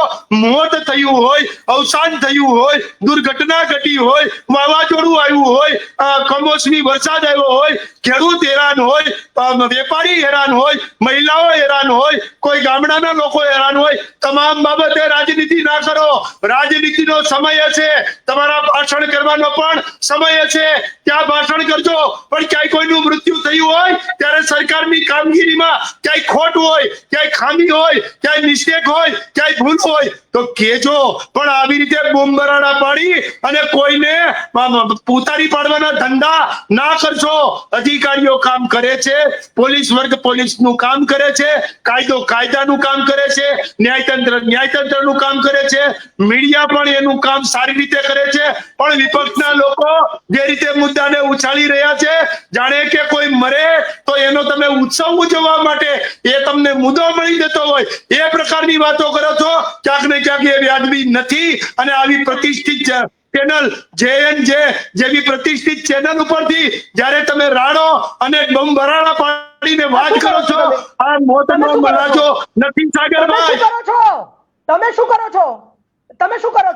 મોત થયું હોય, અવસાન થયું હોય, દુર્ઘટના ઘટી હોય, વાવાઝોડું આવ્યું હોય, કમોસમી વરસાદ આવ્યો હોય, ખેડૂત હેરાન હોય, વેપારી હેરાન હોય, મહિલાઓ હેરાન હોય, કોઈ ગામડાના લોકો હેરાન હોય, તમામ બાબતે રાજનીતિ ના કરો. રાજનીતિનો સમય હશે, તમારા ભાષણ કરવાનો પણ સમય હશે, ત્યાં ભાષણ કરજો. પણ ક્યાંય કોઈનું મૃત્યુ થયું હોય ત્યારે સરકારની કામગીરીમાં ક્યાંય ખોટ હોય, ક્યાંય ખામી હોય, ક્યાંય મિસ્ટેક હોય, ક્યાંય ભૂલ હોય તો કેજો. પણ આવી રીતે બોમ્બરાડા પાડી અને કોઈને ઉતારી પાડવાના ધંધા ના કરશો. અધિકારીઓ કામ કરે છે, પોલીસ વર્ગ પોલીસનું કામ કરે છે, કાયદો કાયદાનું કામ કરે છે, ન્યાયતંત્રનું કામ કરે છે, મીડિયા પણ એનું કામ સારી રીતે કરે છે. પણ વિપક્ષના લોકો જે રીતે મુદ્દાને ઉછાળી રહ્યા છે જાણે કે કોઈ મરે તો એનો તમે ઉત્સવ ઉજવવા માટે એ તમને મુદ્દો મળી જતો હોય એ પ્રકારની વાતો કરો છો. ક્યાંક ને ક્યાંક એ વ્યાજબી નથી. અને આવી પ્રતિષ્ઠિત ચેનલ જેએનજે જેવી પ્રતિષ્ઠિત ચેનલ ઉપરથી જ્યારે તમે રાડો અને બમ ભરાડા ઉપાડીને વાત કરો છો? આ મોતનો મલાજો નથી સાગરભાઈ. તમે શું કરો છો?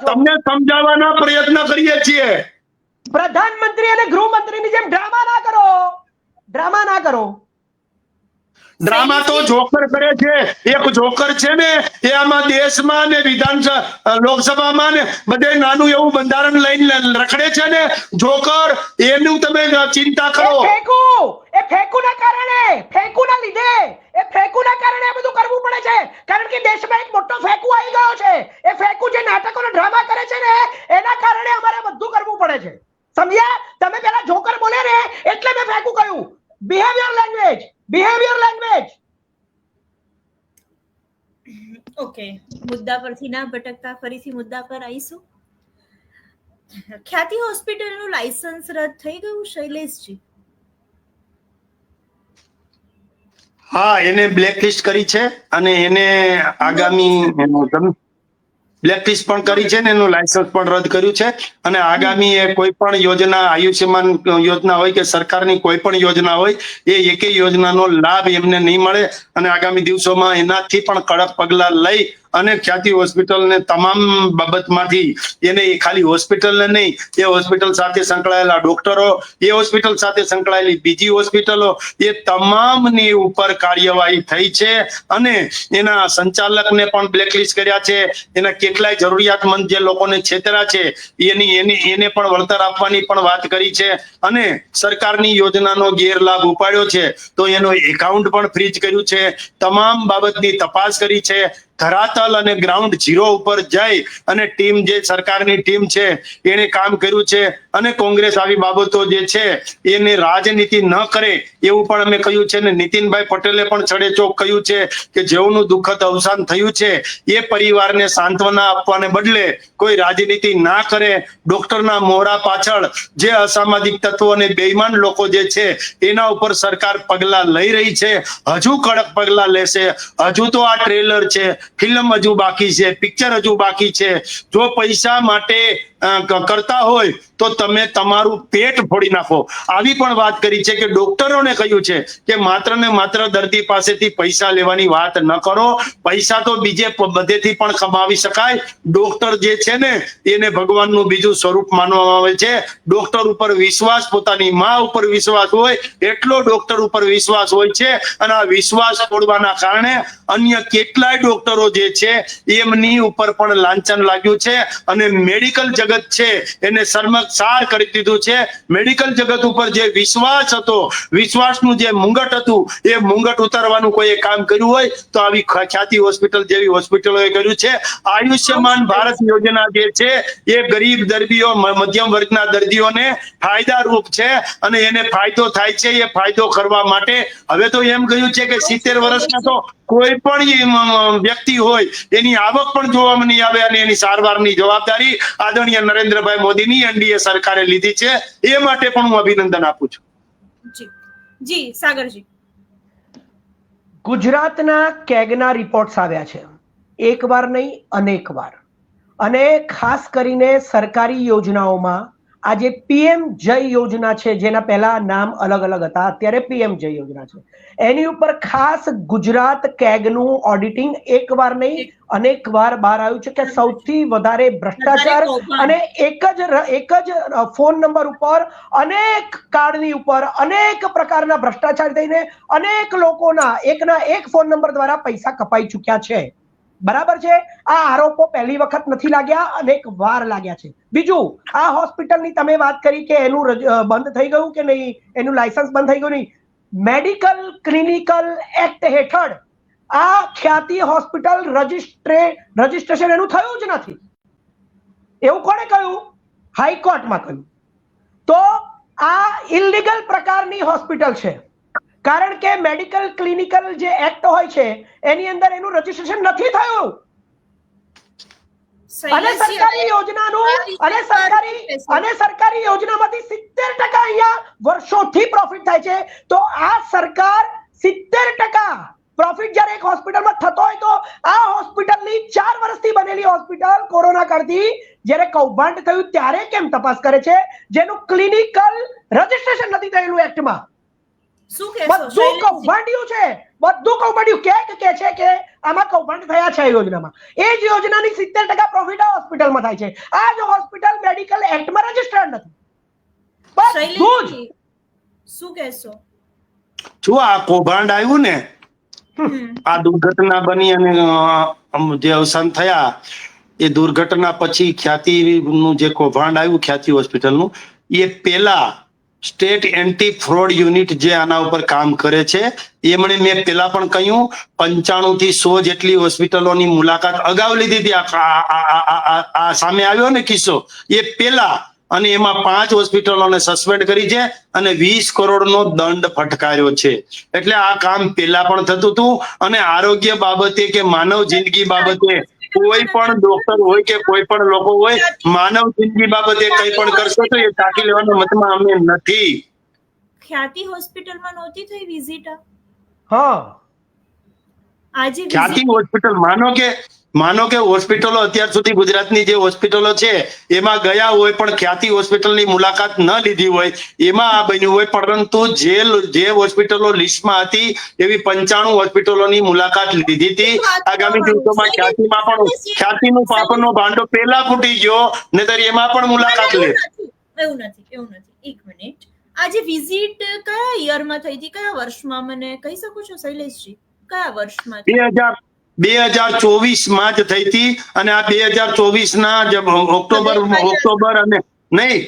તમને સમજાવવાના પ્રયત્ન કરીએ છીએ. પ્રધાનમંત્રી અને ગૃહમંત્રીની જેમ ડ્રામા ના કરો. ડ્રામા તો જોકર કરે છે. એક જોકર છે ને એ આમાં દેશમાં ને વિધાનસભા લોકસભામાં ને બધે નાનું એવું બંધારણ લઈને રખડે છે ને જોકર, એનું તમે ચિંતા કરો. ફેંકુના કારણે આ બધું કરવું પડે છે, કારણ કે દેશમાં એક મોટો ફેંકુ આવી ગયો છે. એ ફેંકુ જે નાટકોનો ડ્રામા કરે છે ને એના કારણે અમારે બધું કરવું પડે છે. સમજ્યા? તમે પેલા જોકર બોલે ને એટલે મેં ફેંકુ કહ્યું. Behaviour language. ઓકે, મુદ્દા પરથી ના ભટકતા ફરીથી મુદ્દા પર આવીશું. ખ્યાતિ હોસ્પિટલનું લાયસન્સ રદ થઈ ગયું શૈલેષજી? હા, એને બ્લેકલિસ્ટ કરી છે અને એને આગામી બ્લેકલિસ્ટ પણ કરી છે ને એનું લાયસન્સ પણ રદ કર્યું છે. અને આગામી એ કોઈ પણ યોજના, આયુષ્યમાન યોજના હોય કે સરકારની કોઈ પણ યોજના હોય, એ એકેય યોજનાનો લાભ એમને નહીં મળે. અને આગામી દિવસોમાં એનાથી પણ કડક પગલા લઈ અને ખ્યાતિ હોસ્પિટલને તમામ બાબતમાંથી એને ખાલી હોસ્પિટલને નહીં, એ હોસ્પિટલ સાથે સંકળાયેલા ડોક્ટરો, એ હોસ્પિટલ સાથે સંકળાયેલી બીજી હોસ્પિટલો, એ તમામની ઉપર કાર્યવાહી થઈ છે. અને એના સંચાલકને પણ બ્લેકલિસ્ટ કર્યા છે. એના કેટલાય જરૂરિયાતમંદ જે લોકોને છેતરા છે એને પણ વળતર આપવાની પણ વાત કરી છે. અને સરકારની યોજનાનો ગેરલાભ ઉપાડ્યો છે તો એનો એકાઉન્ટ પણ ફ્રીઝ કર્યું છે. તમામ બાબતની તપાસ કરી છે. ધરાતલ અને ગ્રાઉન્ડ ઝીરો ઉપર જઈ અને ટીમ, જે સરકારની ટીમ છે એને કામ કર્યું છે. અને કોંગ્રેસ આવી બાબતો જે છે એને રાજનીતિ ન કરે એવું પણ અમે કહ્યું છે. ને નીતિનભાઈ પટેલે પણ છડેચોક કહ્યું છે કે જેઓનું દુઃખદ અવસાન થયું છે એ પરિવારને સાંત્વના આપવાને બદલે કોઈ રાજનીતિ ના કરે. ડોક્ટરના મોહરા પાછળ જે અસામાજિક તત્વો અને બેઈમાન લોકો જે છે એના ઉપર સરકાર પગલા લઈ રહી છે. હજુ કડક પગલા લેશે. હજુ તો આ ટ્રેલર છે, ફિલ્મ હજુ બાકી છે, પિક્ચર હજુ બાકી છે. જો પૈસા માટે કરતા હોય તો તમે તમારું પેટ ફોડી નાખો. આવી પણ વાત કરી છે કે ડોક્ટરોને કહ્યું છે કે માત્ર ને માત્ર દર્દી પાસેથી પૈસા લેવાની વાત ન કરો. પૈસા તો બીજે બધેથી પણ કમાવી શકાય. ડોક્ટર જે છે ને એને ભગવાનનું બીજું સ્વરૂપ માનવામાં આવે છે. ડોક્ટર ઉપર વિશ્વાસ, પોતાની માં ઉપર વિશ્વાસ હોય એટલો ડોક્ટર ઉપર વિશ્વાસ હોય છે. અને આ વિશ્વાસ તોડવાના કારણે અન્ય કેટલાય ડોક્ટરો જે છે એમની ઉપર પણ લાંછન લાગ્યું છે. અને મેડિકલ જગત છે એને શર્મસાર કરી દીધું છે. મેડિકલ જગત ઉપર જે વિશ્વાસ હતો, વિશ્વાસનું જે મુંગટ હતું, એ મુંગટ ઉતારવાનું કોઈ કામ કર્યું હોય તો આવી ખ્યાતિ હોસ્પિટલ જેવી હોસ્પિટલોએ કર્યું છે. આયુષ્યમાન ભારત યોજના જે છે એ ગરીબ દર્દીઓ, મધ્યમ વર્ગના દર્દીઓને ફાયદારૂપ છે. અને એને ફાયદો થાય છે. એ ફાયદો કરવા માટે હવે તો એમ કહ્યું છે કે 70 વર્ષના તો કોઈ પણ વ્યક્તિ હોય એની આવક પણ જોવામાં નહીં આવે. અને એની સારવારની જવાબદારી આદરણીય નરેન્દ્રભાઈ મોદીની એનડીએ સરકારે લીધી છે. એ માટે પણ હું અભિનંદન આપું છું. જી સાગરજી, ગુજરાતના કેગના રિપોર્ટ્સ આવ્યા છે, એક વાર નહીં અનેક વાર. અને ખાસ કરીને સરકારી યોજનાઓમાં આ જે પીએમ જય યોજના છે, જેના પહેલા નામ અલગ અલગ હતા, અત્યારે પીએમ જય યોજના છે, એની ઉપર ખાસ ગુજરાત કેગનું ઓડિટિંગ એક વાર નહીં અનેક વાર બહાર આવ્યું છે કે સૌથી વધારે ભ્રષ્ટાચાર અને એક જ ફોન નંબર ઉપર અનેક કાર્ડની ઉપર અનેક પ્રકારના ભ્રષ્ટાચાર થઈને અનેક લોકોના એકના એક ફોન નંબર દ્વારા પૈસા કપાઈ ચૂક્યા છે. બરાબર છે? આ આરોપો પહેલી વખત નથી લાગ્યા, અનેક વાર લાગ્યા છે. બીજું, આ હોસ્પિટલની તમે વાત કરી કે એનું બંધ થઈ ગયું કે નહીં, એનું લાયસન્સ બંધ થઈ ગયું નહીં. મેડિકલ ક્લિનિકલ એક્ટ હેઠળ આ ખ્યાતિ હોસ્પિટલ રજિસ્ટ્રેશન એનું થયું જ નથી. એવું કોણે કહ્યું? હાઈકોર્ટમાં કહ્યું. તો આ ઇલીગલ પ્રકારની હોસ્પિટલ છે, કારણ કે મેડિકલ ક્લિનિકલ જે એક્ટ હોય છે એની અંદર એનું રજીસ્ટ્રેશન નથી થયું. અને સરકારી યોજનામાંથી 70% અહીંયા વર્ષોથી પ્રોફિટ થાય છે. તો આ સરકાર 70% પ્રોફિટ જ્યારે એક હોસ્પિટલમાં થતો હોય તો આ હોસ્પિટલની 4 વર્ષથી બનેલી હોસ્પિટલ કોરોના કાળથી જ્યારે કૌભાંડ થયું ત્યારે કેમ તપાસ કરે છે, જેનું ક્લિનિકલ રજીસ્ટ્રેશન નથી થયેલું એક્ટમાં? શું કહેશો બધું શૈલેષજી? કૌભાંડિયું છે, બધું કૌભાંડિયું. કે છે કે આમાં કૌભાંડ થયા છે આ યોજનામાં. એ જ યોજનાની 70% પ્રોફિટ આ હોસ્પિટલમાં થાય છે. આ જ હોસ્પિટલ મેડિકલ એક્ટમાં રજીસ્ટર્ડ નથી. બધું જ. શૈલેષજી, શું કહેશો? જો આ કૌભાંડ આવ્યું ને, આ દુર્ઘટના બની અને જે અવસાન થયા એ દુર્ઘટના પછી ખ્યાતિનું જે કૌભાંડ આવ્યું ખ્યાતિ હોસ્પિટલનું, એ પેલા સ્ટેટ એન્ટી ફ્રોડ યુનિટ જે આના ઉપર કામ કરે છે એમણે મેં પેલા પણ કહ્યું 95 થી 100 જેટલી હોસ્પિટલોની મુલાકાત અગાઉ લીધી હતી. આ સામે આવ્યો ને કિસ્સો એ પેલા, અને એમાં 5 હોસ્પિટલોને સસ્પેન્ડ કરી છે અને 20 કરોડનો દંડ ફટકાર્યો છે. એટલે આ કામ પેલા પણ થતું હતું. અને આરોગ્ય બાબતે કે માનવ જિંદગી બાબતે કોઈ પણ ડોક્ટર હોય કે કોઈ પણ લોકો હોય, માનવ જિંદગી બાબતે કંઈ પણ કરશો તો એ ટાંકી લેવાના મતમાં અમે નથી. ખ્યાતિ હોસ્પિટલમાં નહોતી થઈ વિઝિટ? હા, આજે ખ્યાતિ હોસ્પિટલ માનો કે હોસ્પિટલો અત્યાર સુધી ગુજરાતની જે હોસ્પિટલો છે એમાં ગયા હોય પણ ખ્યાતિ હોસ્પિટલની મુલાકાત ન લીધી હોય, એમાં આ બન્યું હોય. પરંતુ જે હોસ્પિટલો લિસ્ટમાં હતી એવી 95 હોસ્પિટલોની મુલાકાત લીધી હતી. આગામી દિવસોમાં ખ્યાતિમાં પણ ખ્યાતિનું પાપનો ભાંડો પેલા ફૂટી ગયો, નહીતર એમાં પણ મુલાકાત લે. એવું નથી. એક મિનિટ, આજે વિઝિટ કયા યરમાં થઈ હતી, કયા વર્ષમાં મને કહી શકો છો શૈલેષજી? કયા વર્ષમાં? 2024 માં જ થઈ હતી. અને આ 2024 ના ઓક્ટોબર અને નહીં,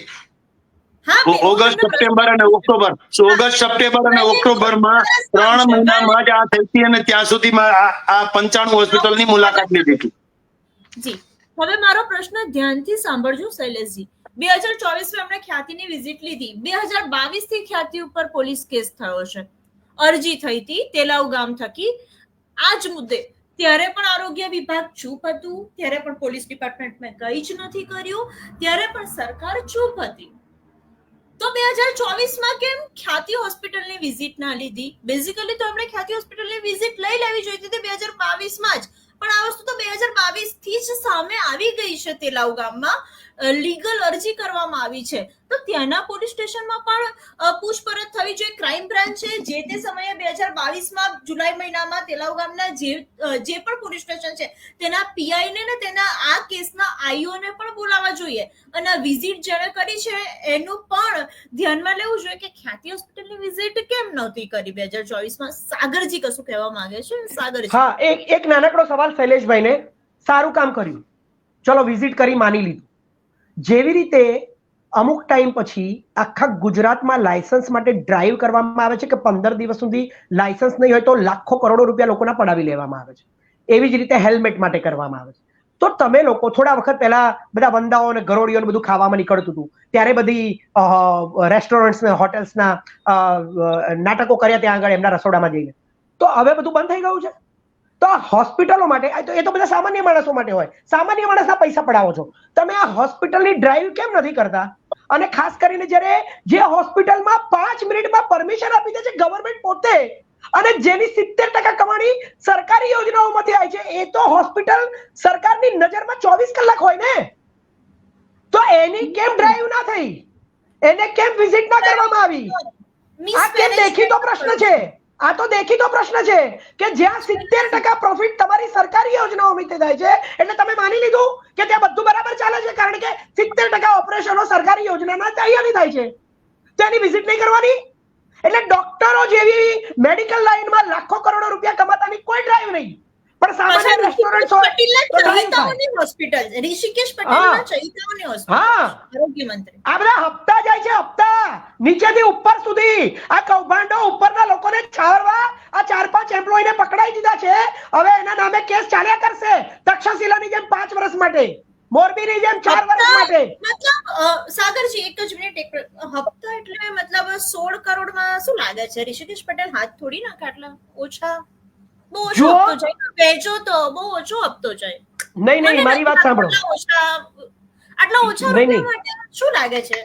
ઓગસ્ટ સપ્ટેમ્બર અને ઓક્ટોબરમાં 3 મહિનામાં જ આ થઈ હતી. અને ત્યાં સુધીમાં આ 95 હોસ્પિટલની મુલાકાત લીધી હતી. જી, હવે મારો પ્રશ્ન ધ્યાનથી સાંભળજો શૈલેષજી. 2024 માં એમણે ખ્યાતિની વિઝિટ લીધી. 2022 થી ખ્યાતિ ઉપર પોલીસ કેસ થયો છે, અરજી થઈ હતી તેલાવ ગામ થકી આ જ મુદ્દે. ત્યારે પણ આરોગ્ય વિભાગ ચૂપ હતું, ત્યારે પણ પોલીસ ડિપાર્ટમેન્ટમાં કંઈ જ નથી કર્યું, ત્યારે પણ સરકાર ચૂપ હતી. તો 2024 માં કેમ ખ્યાતિ હોસ્પિટલની વિઝિટ ના લીધી? બેઝિકલી તો એમણે ખ્યાતિ હોસ્પિટલની વિઝિટ લઈ લેવી જોઈતી હતી 2022 માં જ, પણ આ વસ્તુ તો 2022 થી જ સામે આવી ગઈ છે. તેલાવ ગામમાં લીગલ અરજી કરવામાં આવી છે, તો ત્યાંના પોલીસ સ્ટેશનમાં પણ પૂછપરછ થવી જોઈએ. ક્રાઇમ બ્રાન્ચ છે જે તે સમયે 2022 માં જુલાઈ મહિનામાં તેલાવ ગામના જે પણ પોલીસ સ્ટેશન છે તેના પીઆઈ ને તેના આ કેસના આઈઓ ને પણ બોલાવવા જોઈએ. અને વિઝિટ જેણે કરી છે એનું પણ ધ્યાનમાં લેવું જોઈએ કે ખ્યાતિ હોસ્પિટલની વિઝિટ કેમ નહોતી કરી 2024 માં. સાગરજી કશું કહેવા માંગે છે? સાગરજી. હા, એક નાનકડો સવાલ શૈલેષભાઈને. સારું કામ કર્યું, ચલો વિઝિટ કરી માની લીધું. જેવી રીતે અમુક ટાઈમ પછી આખા ગુજરાતમાં લાયસન્સ માટે ડ્રાઈવ કરવામાં આવે છે કે 15 દિવસ સુધી લાયસન્સ નહીં હોય તો લાખો કરોડો રૂપિયા લોકોના પડાવી લેવામાં આવે છે, એવી જ રીતે હેલ્મેટ માટે કરવામાં આવે છે. તો તમે લોકો થોડા વખત પહેલા બધા વંદાઓ અને ગરોળીઓ બધું ખાવામાં નીકળતું હતું, ત્યારે બધી રેસ્ટોરન્ટ્સ ને હોટેલ્સના નાટકો કર્યા ત્યાં આગળ એમના રસોડામાં જઈને. તો હવે બધું બંધ થઈ ગયું છે. તો આ હોસ્પિટલો માટે, એ તો બધા સામાન્ય માણસો માટે હોય, સામાન્ય માણસના પૈસા પડાવો છો તમે. આ હોસ્પિટલની ડ્રાઈવ કેમ નથી કરતા? અને ખાસ કરીને જ્યારે જે હોસ્પિટલમાં 5 મિનિટમાં પરમિશન આપી દે છે ગવર્મેન્ટ પોતે, અને જેની 70% કમાણી સરકારી યોજનાઓમાંથી આવે છે, એ તો હોસ્પિટલ સરકારની નજરમાં 24 કલાક હોય ને. તો એની કેમ ડ્રાઈવ ના થઈ? એને કેમ વિઝિટ ના કરવામાં આવી? આ કેમ દેખીતો પ્રશ્ન છે. આ તો દેખીતો પ્રશ્ન છે કે જ્યાં 70% પ્રોફિટ તમારી સરકારી યોજનાઓમાંથી થાય છે, એટલે તમે માની લીધું કે ત્યાં બધું બરાબર ચાલે છે, કારણ કે 70% ઓપરેશનો સરકારી યોજનાના અહીંયાથી થાય છે. તેની વિઝિટ નહીં કરવાની? એટલે ડોક્ટરો જેવી મેડિકલ લાઈનમાં લાખો કરોડો રૂપિયા કમાતાની કોઈ ડ્રાઈવ નહીં, પણ સામાન્ય રેસ્ટોરન્ટ હોય હોસ્પિટલ ઋષિકેશ પટેલના ચૈતાની હોસ્પિટલ. આરોગ્ય મંત્રી આ બધા હપ્તા જાય છે, હપ્તા નીચેથી ઉપર સુધી. આ કૌભાંડો ઉપરના લોકોને છાવરવા આ 4-5 એમ્પ્લોયને પકડાઈ દીધા છે. હવે એના નામે કેસ ચાલ્યા કરશે, તક્ષશિલાની જેમ 5 વર્ષ માટે, મોરબીની જેમ 4 વર્ષ માટે. મતલબ સાગરજી એક જ મિનિટ, હપ્તા એટલે મતલબ 16 કરોડમાં શું લાગે છે? ઋષિકેશ પટેલ હાથ થોડી નાખે, આટલા ઓછા? બહુ ઓછો હપ્તો જાય, વેચો તો બહુ ઓછો હપ્તો જાય. નહીં, મારી વાત સાંભળો. આટલા ઓછા રૂપિયા માટે શું લાગે છે?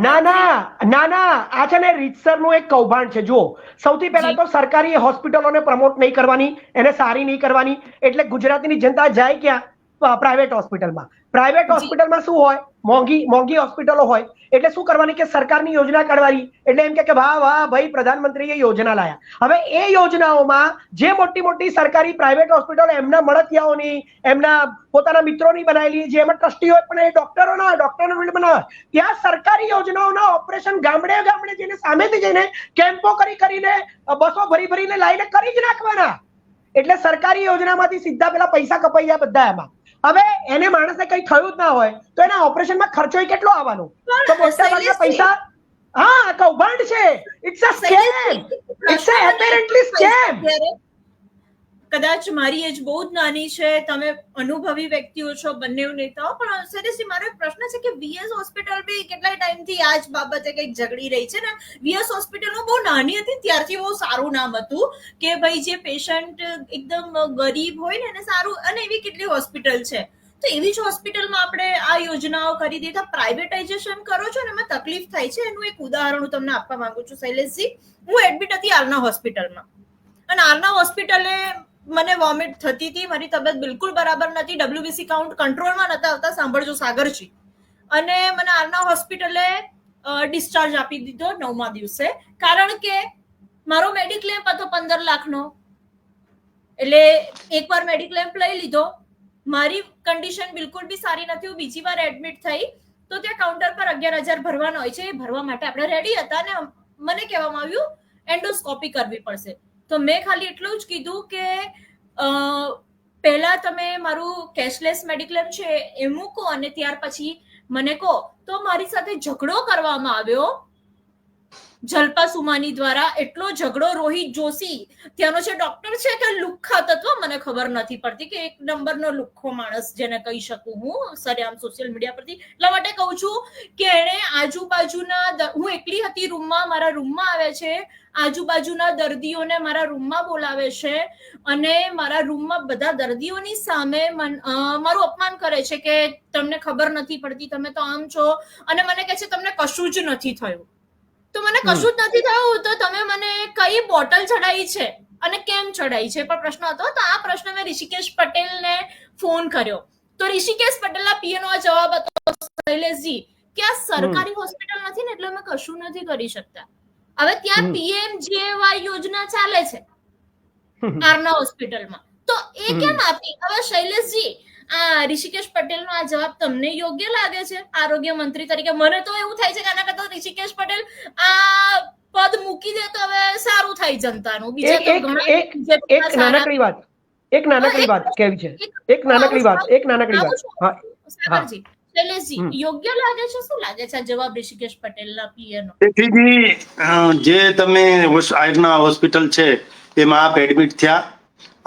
ના, આ છે ને રીતસરનું એક કૌભાંડ છે. જો સૌથી પહેલા તો સરકારી હોસ્પિટલોને પ્રમોટ નહીં કરવાની, એને સારી નહીં કરવાની, એટલે ગુજરાતની જનતા જાય ક્યાં? પ્રાઇવેટ હોસ્પિટલમાં. પ્રાઇવેટ હોસ્પિટલમાં શું હોય, મોંઘી હોસ્પિટલો હોય એટલે શું કરવાની કે સરકારની યોજના કાઢવાની. એટલે એમ કે વાહ વાહ ભાઈ પ્રધાનમંત્રીએ યોજના લાયા. હવે એ યોજનાઓમાં જે મોટી સરકારી પ્રાઇવેટ હોસ્પિટલો એમના મળતિયાઓની, એમના પોતાના મિત્રોની બનાવેલી, જે એમાં ટ્રસ્ટી હોય પણ એ ડોક્ટરોને બનાવે, ત્યાં સરકારી યોજનાઓના ઓપરેશન ગામડે જઈને સામેથી જઈને કેમ્પો કરીને બસો ભરીને લાઈને કરી જ નાખવાના. એટલે સરકારી યોજનામાંથી સીધા પેલા પૈસા કપાઈ જાય બધા એમાં. હવે એને માણસને કઈ થયું જ ના હોય તો એના ઓપરેશનમાં ખર્ચો કેટલો આવવાનો? તો મોટા ભાગના પૈસા કૌભાંડ છે. It's a scam. It's a apparently scam. કદાચ મારી એજ બહુ જ નાની છે, તમે અનુભવી વ્યક્તિઓ છો બંને નેતાઓ, પણ સિરિયસલી મારો એક પ્રશ્ન છે કે વીએસ હોસ્પિટલ બી કેટલા ટાઈમથી આ જ બાબતે કંઈક ઝઘડી રહી છે ને. વીએસ હોસ્પિટલ બહુ નાની હતી ત્યારથી બહુ સારું નામ હતું કે ભાઈ જે પેશન્ટ એકદમ ગરીબ હોય ને એને સારું, અને એવી કેટલી હોસ્પિટલ છે. તો એવી જ હોસ્પિટલમાં આપણે આ યોજનાઓ કરી દીધા, પ્રાઇવેટાઇઝેશન કરો છો ને એમાં તકલીફ થાય છે. એનું એક ઉદાહરણ હું તમને આપવા માંગુ છું શૈલેષજી. હું એડમિટ હતી આરના હોસ્પિટલમાં, અને આરના હોસ્પિટલે મને વોમિટ થતી હતી, મારી તબિયત બિલકુલ બરાબર નથી, WBC કાઉન્ટ કંટ્રોલમાં નતા આવતા, સાંભળજો સાગરજી. અને મને આરના હોસ્પિટલે ડિસ્ચાર્જ આપી દીધો 9મા દિવસે, કારણ કે મારો મેડિક્લેમ હતો 15 લાખનો. એટલે એકવાર મેડિક્લેમ લઈ લીધો, મારી કન્ડિશન બિલકુલ બી સારી નથી, હું બીજી વાર એડમિટ થઈ તો ત્યાં કાઉન્ટર પર 11,000 ભરવાનો હોય છે. એ ભરવા માટે આપણે રેડી હતા અને મને કહેવામાં આવ્યું એન્ડોસ્કોપી કરવી પડશે. તો મેં ખાલી એટલું જ કીધું કે પહેલા તમે મારું કેશલેસ મેડિક્લેમ છે એ મૂકો અને ત્યાર પછી મને કહો. તો મારી સાથે ઝઘડો કરવામાં આવ્યો જલ્પા સુમાની દ્વારા. એટલો ઝઘડો. રોહિત જોશી ત્યાંનો છે ડોક્ટર છે કે લુખ્ખા તત્વ, મને ખબર નથી પડતી, કે એક નંબરનો લુખ્ખો માણસ જેને કહી શકું હું સરેઆમ સોશિયલ મીડિયા પરથી. એટલા માટે કહું છું કે એને આજુબાજુના, હું એકલી હતી રૂમમાં, મારા રૂમમાં આવે છે, આજુબાજુના દર્દીઓને મારા રૂમમાં બોલાવે છે અને મારા રૂમમાં બધા દર્દીઓની સામે મારું અપમાન કરે છે કે તમને ખબર નથી પડતી, તમે તો આમ છો, અને મને કહે છે તમને કશું જ નથી થયું. તો મને કશું જ નથી થયું તો તમે મને કઈ બોટલ ચડાવી છે અને કેમ ચડાવી છે પણ પ્રશ્ન હતો. તો આ પ્રશ્ન મેં ઋષિકેશ પટેલને ફોન કર્યો, તો ઋષિકેશ પટેલના પીએનો આ જવાબ હતો શૈલેષજી કે આ સરકારી હોસ્પિટલ નથી ને એટલે અમે કશું નથી કરી શકતા. હવે ત્યાં PMJY યોજના ચાલે છે આરના હોસ્પિટલમાં, તો એ કેમ આપી? હવે શૈલેષજી, આ ઋષિકેશ પટેલનો આ જવાબ તમને યોગ્ય લાગે છે આરોગ્ય મંત્રી તરીકે? મને તો એવું થાય છે કે આના કરતા ઋષિકેશ પટેલ આ પદ મૂકી દે તો હવે સારું થાય જનતાનું. બીજા તો ઘણા એક નાનકડી વાત કેવી છે, એક નાનકડી વાત. સાગરજી, શૈલેષજી, યોગ્ય લાગે છે? શું લાગે છે આ જવાબ ઋષિકેશ પટેલના પીએનો? જે તમે આયરના હોસ્પિટલ છે એમાં આપ એડમિટ થયા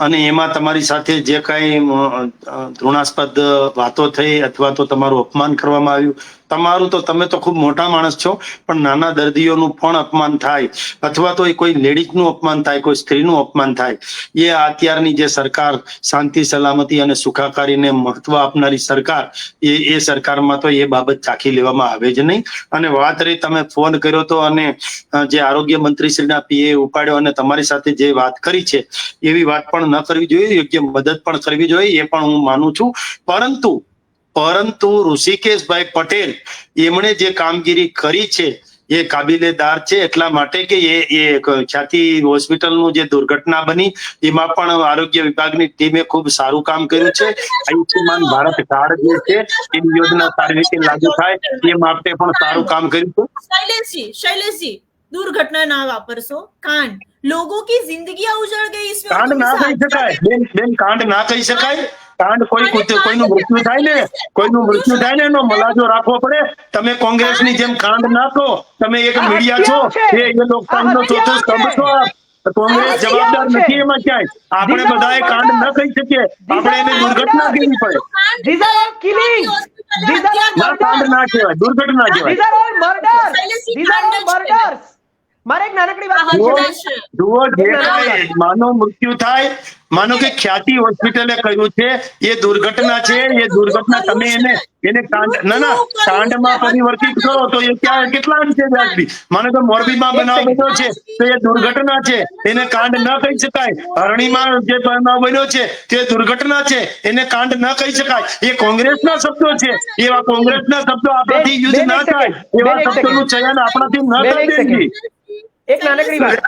અને એમાં તમારી સાથે જે કઈ ઘૃણાસ્પદ વાતો થઈ અથવા તો તમારું અપમાન કરવામાં આવ્યું, તમારું તો તમે તો ખૂબ મોટા માણસ છો, પણ નાના દર્દીઓનું પણ અપમાન થાય અથવા તો કોઈ લેડીઝનું અપમાન થાય, કોઈ સ્ત્રીનું અપમાન થાય, એ અત્યારની જે સરકાર શાંતિ સલામતી અને સુખાકારીને મહત્વ આપનારી સરકાર, એ સરકારમાં તો એ બાબત ચાખી લેવામાં આવે જ નહીં. અને વાત રહી, તમે ફોન કર્યો તો અને જે આરોગ્ય મંત્રીશ્રીના પીએ ઉપાડ્યો અને તમારી સાથે જે વાત કરી છે એવી વાત પણ ન કરવી જોઈએ, યોગ્ય મદદ પણ કરવી જોઈએ, એ પણ હું માનું છું. પરંતુ ઋષિકેશભાઈ પટેલ એમણે જે કામગીરી કરી છે એ કાબિલેદાર છે, એટલા માટે કે એ ખ્યાતિ હોસ્પિટલનું જે દુર્ઘટના બની એમાં પણ આરોગ્ય વિભાગની ટીમે ખૂબ સારું કામ કર્યું છે. આયુષ્યમાન ભારત કાર્ડ જે છે એ યોજના સારી રીતે લાગુ થાય એ માટે પણ સારું કામ કર્યું છે. શૈલેષજી, दुर्घटना ना वापरसो, कांड, लोगों की जिंदगियां उजड़ गई इसमें. कांड ना कही शकाय बेन, कांड ना कही शकाय. કાંડ કોઈનું મૃત્યુ થાય ને, કોઈનું મૃત્યુ થાય ને એનો મલાજો રાખવો પડે. તમે કોંગ્રેસની જેમ કાંડ ના કહો, તમે એક મીડિયા છો, એ લોકશાહીનો ચોથો સ્તંભ છો. કોંગ્રેસ જવાબદાર નથી એમાં ક્યાંય. આપણે બધાએ કાંડ ન કહી શકીએ, આપણે એને દુર્ઘટના કહેવી પડે. These are all કાંડ ના કહેવાય, દુર્ઘટના કહેવાય. મારે એક નાનકડી વાત આ કહી છે. હત્યા છે. જુઓ, જે એક કાંઈ માનો મૃત્યુ થાય, માનો કે ખ્યાતિ હોસ્પિટલે કહ્યું છે એ દુર્ઘટના છે, એ દુર્ઘટના તમે એને કાંડ ના કાંડમાં પરિવર્તિત કરો તો એ ક્યાં કેટલા અંશે વ્યાજબી? માનો કે મોરબીમાં બનાવ બન્યો છે તો એ દુર્ઘટના છે, એને કાંડ ન કહી શકાય. હરણીમાં જે બનાવ બન્યો છે તે દુર્ઘટના છે, એને કાંડ ન કહી શકાય. એ કોંગ્રેસના શબ્દો છે, એવા કોંગ્રેસના શબ્દો આપણાથી યુઝ બેન, ના એક થાય, સેકન્ડ. એવા બેન, એક શબ્દોનું સેકન્ડ. ચયન આપણાથી ન બેન, થાય એક સેકન્ડ. બેનજી. એક નાનકડી વાત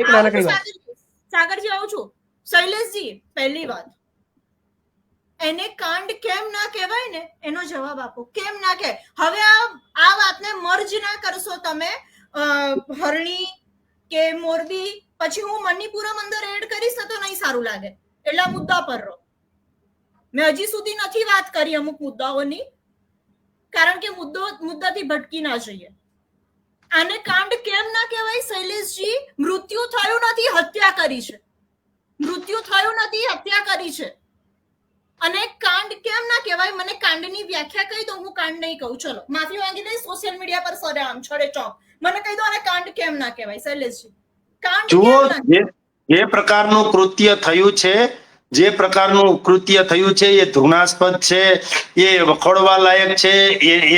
એક નાનકડી વાત સાગરજી આવું છું. શૈલેષજી, પહેલી વાત, એને કાંડ કેમ ના કહેવાય ને એનો જવાબ આપો. કેમ ના કહેવાય? હવે આ વાતને મર્જ ના કરશો તમે હરણી કે મોરબી, પછી હું મણિપુરમ અંદર એડ કરીશ ને તો નહીં સારું લાગે. એટલે આ મુદ્દા પર રહો. મેં હજી સુધી નથી વાત કરી અમુક મુદ્દાઓની, કારણ કે મુદ્દાથી ભટકી ના જઈએ. આને કાંડ કેમ ના કહેવાય શૈલેષજી? મૃત્યુ થયું નથી, હત્યા કરી છે. મૃત્યુ થયું નથી, હત્યા કરી છે. અને કાંડ કેમ ના કહેવાય? મને કાંડની વ્યાખ્યા કહી દો. હું કાંડ નહીં કહું. ચલો, માફી માંગી દઈશ સોશિયલ મીડિયા પર સરે આમ છડે ચોક. મને કહી દો આને કાંડ કેમ ના કહેવાય શૈલેષજી? કાંડ જુઓ, કેમ ના? જે પ્રકારનું કૃત્ય થયું છે, જે પ્રકારનું કૃત્ય થયું છે એ ધૃણાસ્પદ છે, એ વખોડવા લાયક છે.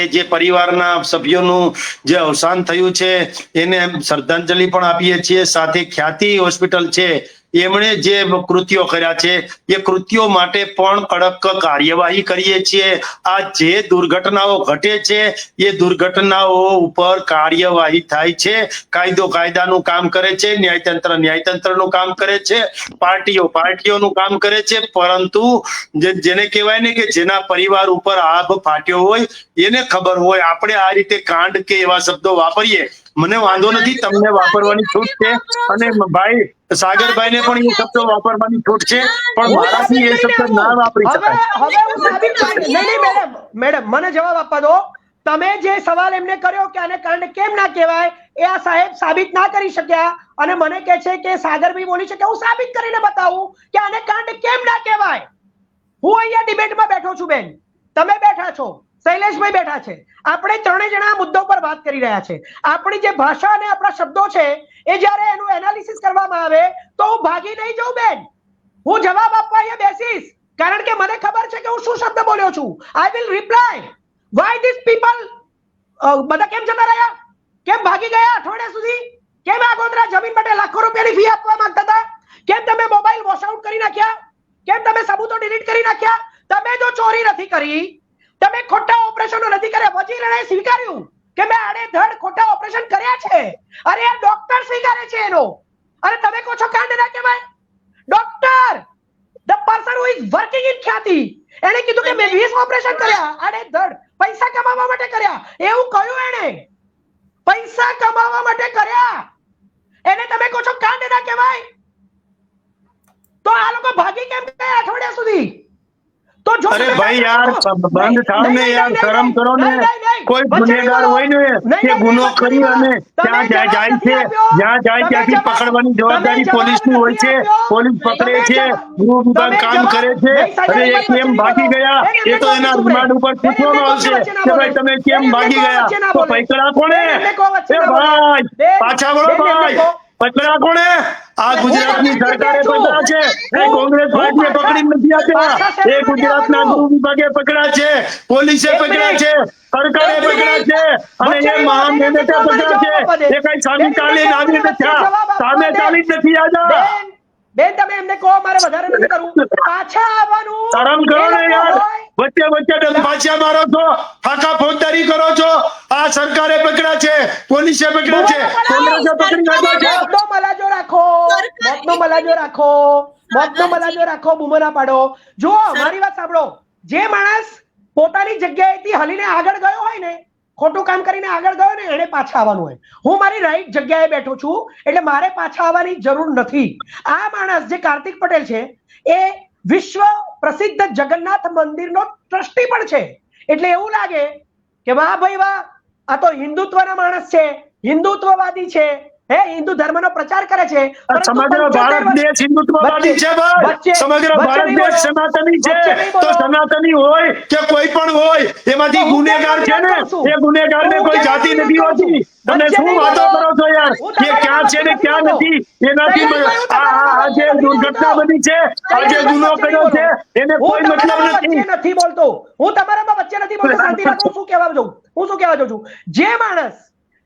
એ જે પરિવારના સભ્યોનું જે અવસાન થયું છે એને શ્રદ્ધાંજલિ પણ આપીએ છીએ. સાથે ખ્યાતિ હોસ્પિટલ છે એમણે જે કૃત્યો કર્યા છે એ કૃત્યો માટે પણ કડક કાર્યવાહી કરીએ છીએ. આ જે દુર્ઘટનાઓ ઘટે છે એ દુર્ઘટનાઓ ઉપર કાર્યવાહી થાય છે. કાયદો કાયદાનું કામ કરે છે, ન્યાયતંત્ર ન્યાયતંત્રનું કામ કરે છે, પાર્ટીઓનું કામ કરે છે. પરંતુ જેને કહેવાય ને કે જેના પરિવાર ઉપર આભ ફાટ્યો હોય એને ખબર હોય. આપણે આ રીતે કાંડ કે એવા શબ્દો વાપરીએ, મને વાંધો નથી, તમને વાપરવાની છૂટ છે. અને ભાઈ સાગરભાઈને પણ એ શબ્દો વાપરવાની છૂટ છે, પણ મારાથી એ શબ્દ ના વાપરી શકાય. હવે હું સાબિત કરી. નહીં, મેડમ મને જવાબ આપવા દો. તમે જે સવાલ એમને કર્યો કે આને કાંડ કેમ ના કહેવાય, એ આ સાહેબ સાબિત ના કરી શક્યા અને મને કહે છે કે સાગરભાઈ બોલી શકે. હું સાબિત કરીને બતાવું કે આને કાંડ કેમ ના કહેવાય. હું અહીંયા ડિબેટમાં બેઠો છું બેન, તમે બેઠા છો, શૈલેષભાઈ બેઠા છે. આપણે ત્રણેય જણા આ મુદ્દા પર વાત કરી રહ્યા છે. આપણી જે ભાષા અને આપણા શબ્દો છે એ જ્યારે એનું એનાલિસિસ કરવામાં આવે તો હું ભાગી નહીં જાઉં બેન. હું જવાબ આપવા અહીંયા બેસીશ, કારણ કે મને ખબર છે કે હું શું શબ્દ બોલ્યો છું. I will reply. Y this people બધા કેમ જતા રહ્યા, કેમ ભાગી ગયા અઠવાડિયા સુધી, કેમ આગોતરા જમીન માટે લાખો રૂપિયાની ફી આપવા માંગતા હતા, કેમ તમે મોબાઈલ વોશ આઉટ કરી નાખ્યા, કેમ તમે સબૂતો ડિલીટ કરી નાખ્યા. તમે જો ચોરી નથી કરી, તમે ખોટા ઓપરેશનો નથી કર્યા, વજીરણે સ્વીકાર્યું કે મેં આડેધડ ખોટા ઓપરેશન કર્યા છે. અરે આ ડોક્ટર સ્વીકારે છે એનો, અને તમે કહો છો કાંડ ના કહેવાય. Doctor, the person who is working in ખ્યાતિ, એને કીધું કે મેં 20 ઓપરેશન કર્યા આડેધડ, પૈસા કમાવા માટે કર્યા. એવું કહ્યું એને, પૈસા કમાવા માટે કર્યા. એને તમે કહો છો કાંડ ના કહેવાય. તો આ લોકો ભાગી કેમ ગયા અઠવાડિયા સુધી? તો જો અરે ભાઈ યાર, બંધ થાવ ને યાર, શરમ કરો ને. કોઈ ગુનેગાર હોય ને કે ગુનો કરી અને ત્યાં જાય છે, જ્યાં જાય ત્યાંથી પકડવાની જવાબદારી પોલીસની હોય છે. પોલીસ પકડે છે, ગૃહ વિભાગ કામ કરે છે. અરે એ કેમ ભાગી ગયા એ તો એના રિમાન્ડ ઉપર પૂછવામાં આવશે કે ભાઈ તમે કેમ ભાગી ગયા. તો પૈકડા કોને? એ ભાઈ પાછા વળો ભાઈ, પકડા કોને? આ ગુજરાતની સરકારે પકડા છે, એ કોંગ્રેસ પાર્ટીએ પકડી નથી આપ્યા. એ ગુજરાતના ગૃહ વિભાગે પકડા છે, પોલીસે પકડા છે, સરકારે પકડા છે, અને એ મહાન મહેનતે પકડા છે. એ કઈ સામે ચાલી આવી નથી, સામે ચાલી જ નથી આવ્યા. બેન તમે એમને કહો, મારે વધારે નથી કરવું. પાછા આવવાનું શરમ કરો ને યાર, વચ્ચે વચ્ચે પાછા મારો છો, ફાકા ફોજદારી કરો છો. આ સરકારે પકડા છે, પોલીસે પકડા છે, કોંગ્રેસે પકડી નાખ્યા છે. મોતનો મલાજો રાખો, મોતનો મલાજો રાખો, મોતનો મલાજો રાખો, બૂમો ના પાડો. જુઓ મારી વાત સાંભળો. જે માણસ પોતાની જગ્યાએથી હલીને આગળ ગયો હોય ને, ખોટું કામ કરીને આગળ ગયો ને, એને પાછા આવવાનું હોય. હું મારી રાઈટ જગ્યાએ બેઠો છું એટલે મારે પાછા આવવાની જરૂર નથી. આ માણસ જે કાર્તિક પટેલ છે એ વિશ્વ પ્રસિદ્ધ જગન્નાથ મંદિરનો ટ્રસ્ટી પણ છે. એટલે એવું લાગે કે વાહ ભાઈ વાહ, આ તો હિન્દુત્વના માણસ છે, હિન્દુત્વવાદી છે, હે હિન્દુ ધર્મનો પ્રચાર કરે છે. સમગ્ર ભારત દેશ હિન્દુત્વવાદી છે ભાઈ, સમગ્ર ભારત દેશ સનાતની છે. તો સનાતની હોય કે કોઈ પણ હોય, એમાંથી ગુનેગાર છે ને, એ ગુનેગારને કોઈ જાતિ નથી હોતી. તમે શું વાતો કરો છો યાર? કે ક્યાં છે ને ક્યાં નથી એનાથી આ જે દુર્ઘટના બની છે, આ જે ગુનો કર્યો છે, એને કોઈ મતલબ નથી. નથી બોલતો, હું તમારામાં વચ્ચે નથી બોલતો. શાંતિ રાખો. હું શું કહેવા જાઉં છું, જે માણસ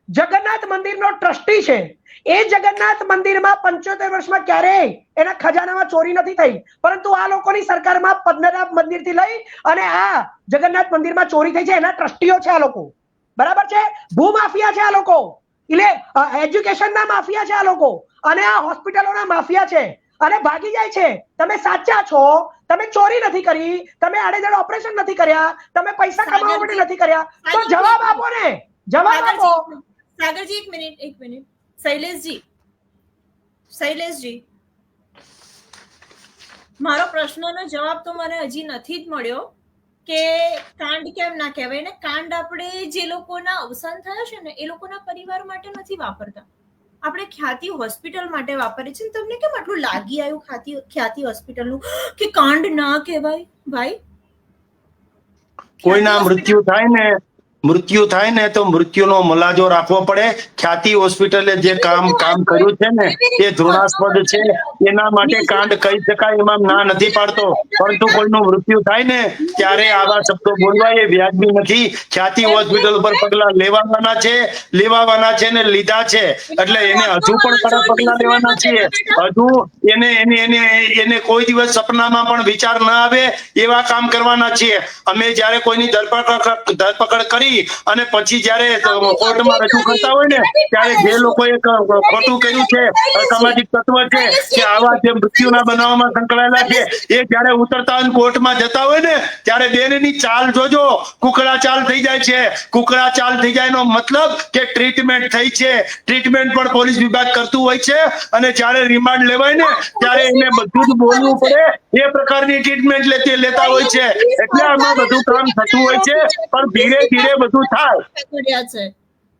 જગન્નાથ મંદિરનો ટ્રસ્ટી છે, એ જગન્નાથ મંદિરમાં 75 વર્ષમાં ક્યારેય એના ખજાનામાં ચોરી નથી થઈ, પરંતુ આ લોકોની સરકારમાં પદ્મનાભ મંદિરથી લઈ અને આ જગન્નાથ મંદિરમાં ચોરી થઈ છે. એના ટ્રસ્ટીઓ છે આ લોકો, બરાબર છે? ભૂમાફિયા છે આ લોકો, એજ્યુકેશનના માફિયા છે આ લોકો, અને આ હોસ્પિટલોના માફિયા છે, અને ભાગી જાય છે. તમે સાચા છો, તમે ચોરી નથી કરી, તમે આડેધડ ઓપરેશન નથી કર્યા, તમે પૈસા કમાવા માટે નથી કર્યા, તો જવાબ આપો ને, જવાબ આપો. સાગરજી એક મિનિટ. શૈલેષજી, મારો પ્રશ્નનો જવાબ તો મને હજી નથી જ મળ્યો કે કાંડ કેમ ના કહેવાય ને. કાંડ આપણે જે લોકોના અવસાન થયા છે ને, એ લોકોના પરિવાર માટે નથી વાપરતા, આપણે ખ્યાતિ હોસ્પિટલ માટે વાપરીએ છીએ. તમને કેમ આટલું લાગી આવ્યું ખ્યાતિ હોસ્પિટલનું કે કાંડ ના કહેવાય? ભાઈ, કોઈના મૃત્યુ થાય ને તો મૃત્યુનો મલાજો રાખવો પડે. ખ્યાતિ હોસ્પિટલે જે કામ કર્યું છે ને એ ધૃણાસ્પદ છે, એના માટે કાંડ કહી શકાય, એમાં ના નથી પાડતો. પરંતુ કોઈનું મૃત્યુ થાય ને ત્યારે આવા શબ્દો બોલવા એ વ્યાજબી નથી. ખ્યાતિ હોસ્પિટલ ઉપર પગલા લેવાવાના છે ને લીધા છે, એટલે એને હજુ પણ કડક પગલા લેવાના છીએ. હજુ એને કોઈ દિવસ સપનામાં પણ વિચાર ના આવે એવા કામ કરવાના છીએ. અમે જયારે કોઈની ધરપકડ કરી અને પછી જયારે કોર્ટમાં રજૂ કરતા હોય ને, ત્યારે જે લોકોએ ખોટું કર્યું છે, અસામાજિક તત્વ છે કે આવા જે મૃત્યુના બનાવમાં સંકળાયેલા છે, એ જયારે ઉતરતા હોય કોર્ટમાં જતા હોય ને, ત્યારે બેનની ચાલ જોજો, કુકડા ચાલ થઈ જાય છે. કુકડા ચાલ થઈ જાય નો મતલબ કે ટ્રીટમેન્ટ થઈ છે. ટ્રીટમેન્ટ પણ પોલીસ વિભાગ કરતું હોય છે, અને જયારે રિમાન્ડ લેવાય ને ત્યારે એને બધું જ બોલવું પડે, એ પ્રકારની ટ્રીટમેન્ટ લેતા હોય છે. એટલે આમાં બધું કામ થતું હોય છે, પણ ધીરે ધીરે બધું થાય.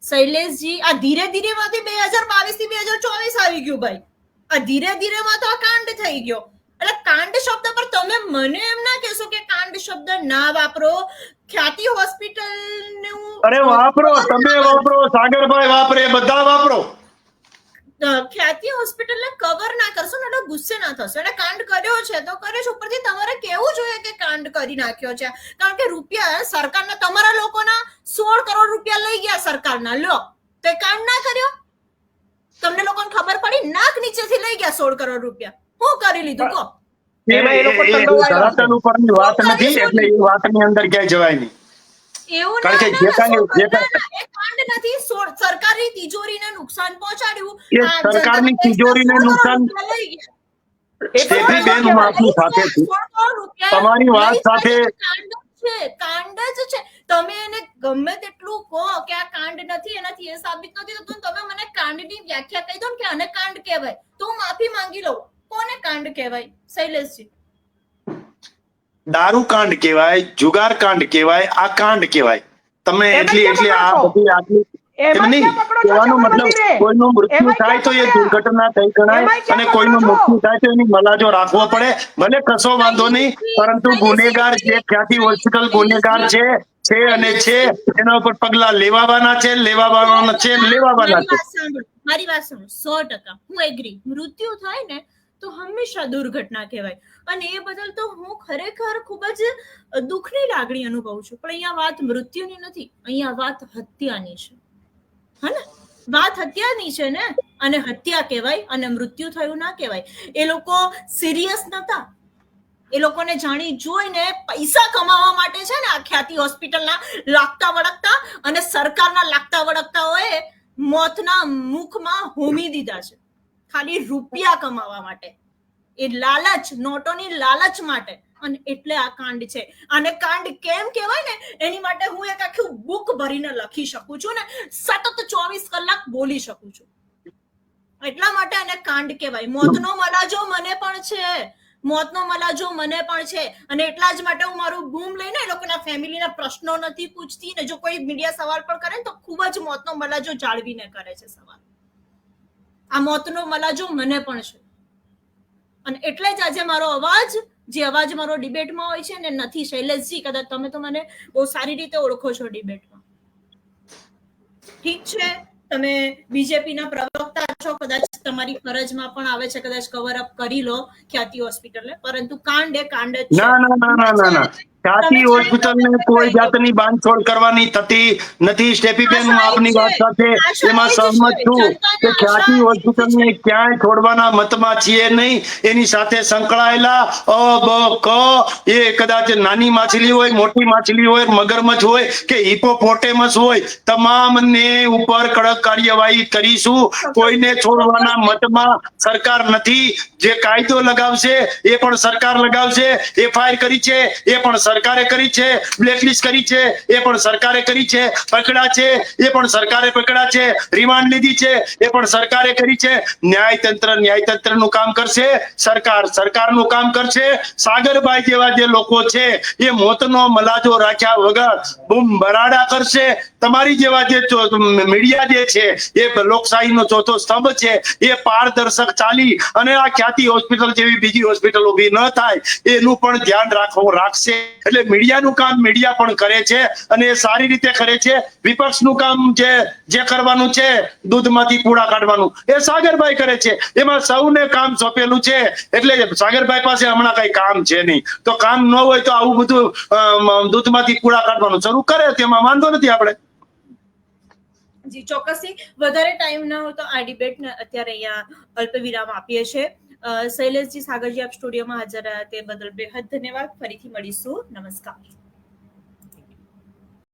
શૈલેષજી, આ ધીરે ધીરે માંથી 2022 થી 2024 આવી ગયું ભાઈ. આ ધીરે ધીરે માં તો આ કાંડ થઈ ગયો. એટલે કાંડ શબ્દ પર તમે મને એમ ના કહેશો કે કાંડ શબ્દ ના વાપરો. ખ્યાતિ હોસ્પિટલ નું અરે વાપરો, તમે વાપરો, સાગરભાઈ વાપરે, બધા વાપરો. ખ્યાતિ હોસ્પિટલ ને કવર ના કરશો ને એટલે ગુસ્સે ના થશો. એટલે કાંડ કર્યો છે તો કરે છે, ઉપરથી તમારે કેવું જોઈએ કે કાંડ કરી નાખ્યો છે, કારણ કે રૂપિયા સરકારના, તમારા લોકોના 16 કરોડ રૂપિયા લઈ ગયા સરકારના. લો, તો કાંડ ના કર્યો? તમને લોકોને ખબર પડી? નાક નીચેથી લઈ ગયા 16 કરોડ રૂપિયા. હું કરી લીધું કહો? ધરાતલ ઉપરની વાત નથી, એટલે એ વાતની અંદર ક્યાંય જવાય નહીં. એવું કારણ કે જે કાંડ નથી. સરકારી તિજોરીને નુકસાન પહોંચાડ્યું, એ સરકારની તિજોરીને નુકસાન. બેન, હું આપની સાથે છું, તમારી વાત સાથે. કાંડ જ છે. તમે એને ગમે તેટલું કહો કે આ કાંડ નથી, એનાથી એ સાબિત નથી થતું, તમે મને કાંડની વ્યાખ્યા કહી દો કે આને કાંડ કહેવાય, તો હું માફી માંગી લઉં. કોને કાંડ કહેવાય શૈલેષજી? દારૂ કાંડ કહેવાય, જુગાર કાંડ કહેવાય, આ કાંડ કહેવાય. તમે એટલી આ બધી આટલી એમ નહીં કહેવાનો મતલબ, કોઈનું મૃત્યુ થાય તો એ દુર્ઘટના થઈ ગણાય, અને કોઈનું મૃત્યુ થાય તો એની મલાજો રાખવો પડે. ભલે કશો વાંધો નહીં, પરંતુ ગુનેગાર જે ખ્યાતિ હોસ્પિટલ ગુનેગાર છે અને છે એના ઉપર પગલા લેવાવાના છે. મારી વાત સાંભળો, 100% હું એગ્રી. મૃત્યુ થાય ને તો હંમેશા દુર્ઘટના કહેવાય, અને એ બદલ તો હું ખરેખર ખૂબ જ દુઃખની લાગણી અનુભવું છું. પણ અહીંયા વાત મૃત્યુની નથી, અહીંયા વાત હત્યાની છે. હે ને? વાત હત્યાની છે ને, અને હત્યા કહેવાય અને મૃત્યુ થયું ના કહેવાય. એ લોકો સિરિયસ નતા, એ લોકોને જાણી જોઈને પૈસા કમાવા માટે છે ને આ ખ્યાતિ હોસ્પિટલના લાગતા વળગતા અને સરકારના લાગતા વળગતાઓએ મોતના મુખમાં હોમી દીધા છે, ખાલી રૂપિયા કમાવા માટે, એ લાલચ, નોટોની લાલચ માટે. અને એટલે આ કાંડ છે. અને કાંડ કેમ કહેવાય ને, એની માટે હું એક આખી બુક ભરીને લખી શકું છું ને, સતત 24 કલાક બોલી શકું છું. એટલા માટે આને કાંડ કહેવાય. મોતનો મલાજો મને પણ છે, મોતનો મલાજો મને પણ છે, અને એટલા જ માટે હું મારું બૂમ લઈને એ લોકોના ફેમિલીના પ્રશ્નો નથી પૂછતી. ને જો કોઈ મીડિયા સવાલ પણ કરે ને તો ખૂબ જ મોતનો મલાજો જાળવીને કરે છે સવાલ. આ મોતનો મલાજો મને પણ છે, અને એટલે જ આજે મારો અવાજ, જે અવાજ મારો ડિબેટમાં હોય છે ને, નથી. શૈલેષજી, કદાચ તમે તો મને બહુ સારી રીતે ઓળખો છો ડિબેટમાં, ઠીક છે, તમે બીજેપીના પ્રવક્તા છો, કદાચ તમારી ફરજમાં પણ આવે છે કદાચ કવર અપ કરી લો ખ્યાતિ હોસ્પિટલને, પરંતુ કાંડ એ કાંડ જ છે. ના ખ્યાતિ હોસ્પિટલને કોઈ જાતની બાંધછોડ કરવાની થતી નથી. સ્ટેફીબેન, હું આપની વાત સાથે એમાં સહમત છું કે ખ્યાતિ હોસ્પિટલને ક્યાંય છોડવાના મતમાં છીએ નહીં. એની સાથે સંકળાયેલા અ બ ક એ કદાચ નાની માછલી હોય, મોટી માછલી હોય, મગરમચ્છ હોય કે હિપોપોટેમસ હોય, તમામને ઉપર કડક કાર્યવાહી કરીશું. કોઈને છોડવાના મતમાં સરકાર નથી. જે કાયદો લગાવશે એ પણ સરકાર લગાવશે. એફઆઈઆર કરી છે એ પણ સરકારે કરી છે, બ્લેકલિસ્ટ કરી છે એ પણ સરકારે કરી છે, પકડ્યા છે એ પણ સરકારે પકડ્યા છે, રિમાન્ડ લીધી છે એ પણ સરકારે કરી છે. ન્યાયતંત્રનું કામ કરશે, સરકારનું કામ કરશે. સાગરભાઈ જેવા જે લોકો છે એ મોતનો મલાજો રાખ્યા વગર બૂમ બરાડા કરશે. તમારી જેવા જે મીડિયા જે છે એ લોકશાહીનો ચોથો સ્તંભ છે, એ પારદર્શક ચાલી અને આ ખ્યાતિ હોસ્પિટલ જેવી બીજી હોસ્પિટલ ઊભી ન થાય એનું પણ ધ્યાન રાખશે. એટલે મીડિયાનું કામ મીડિયા પણ કરે છે અને એ સારી રીતે કરે છે. વિપક્ષનું કામ જે કરવાનું છે, દૂધમાંથી પૂડા કાઢવાનું, એ સાગરભાઈ કરે છે. એમાં સૌને કામ સોંપેલું છે. એટલે સાગરભાઈ પાસે હમણાં કઈ કામ છે નહીં. તો કામ ન હોય તો આવું બધું દૂધમાંથી પૂડા કાઢવાનું શરૂ કરે, તેમાં વાંધો નથી. આપણે જી ચોક્કસથી વધારે ટાઈમ ના હોય તો આ ડિબેટને અત્યારે અહીંયા અલ્પ વિરામ આપીએ છીએ. શૈલેષજી, સાગરજી, આપ સ્ટુડિયોમાં હાજર રહ્યા તે બદલ બેહદ ધન્યવાદ. ફરીથી મળીશું. નમસ્કાર.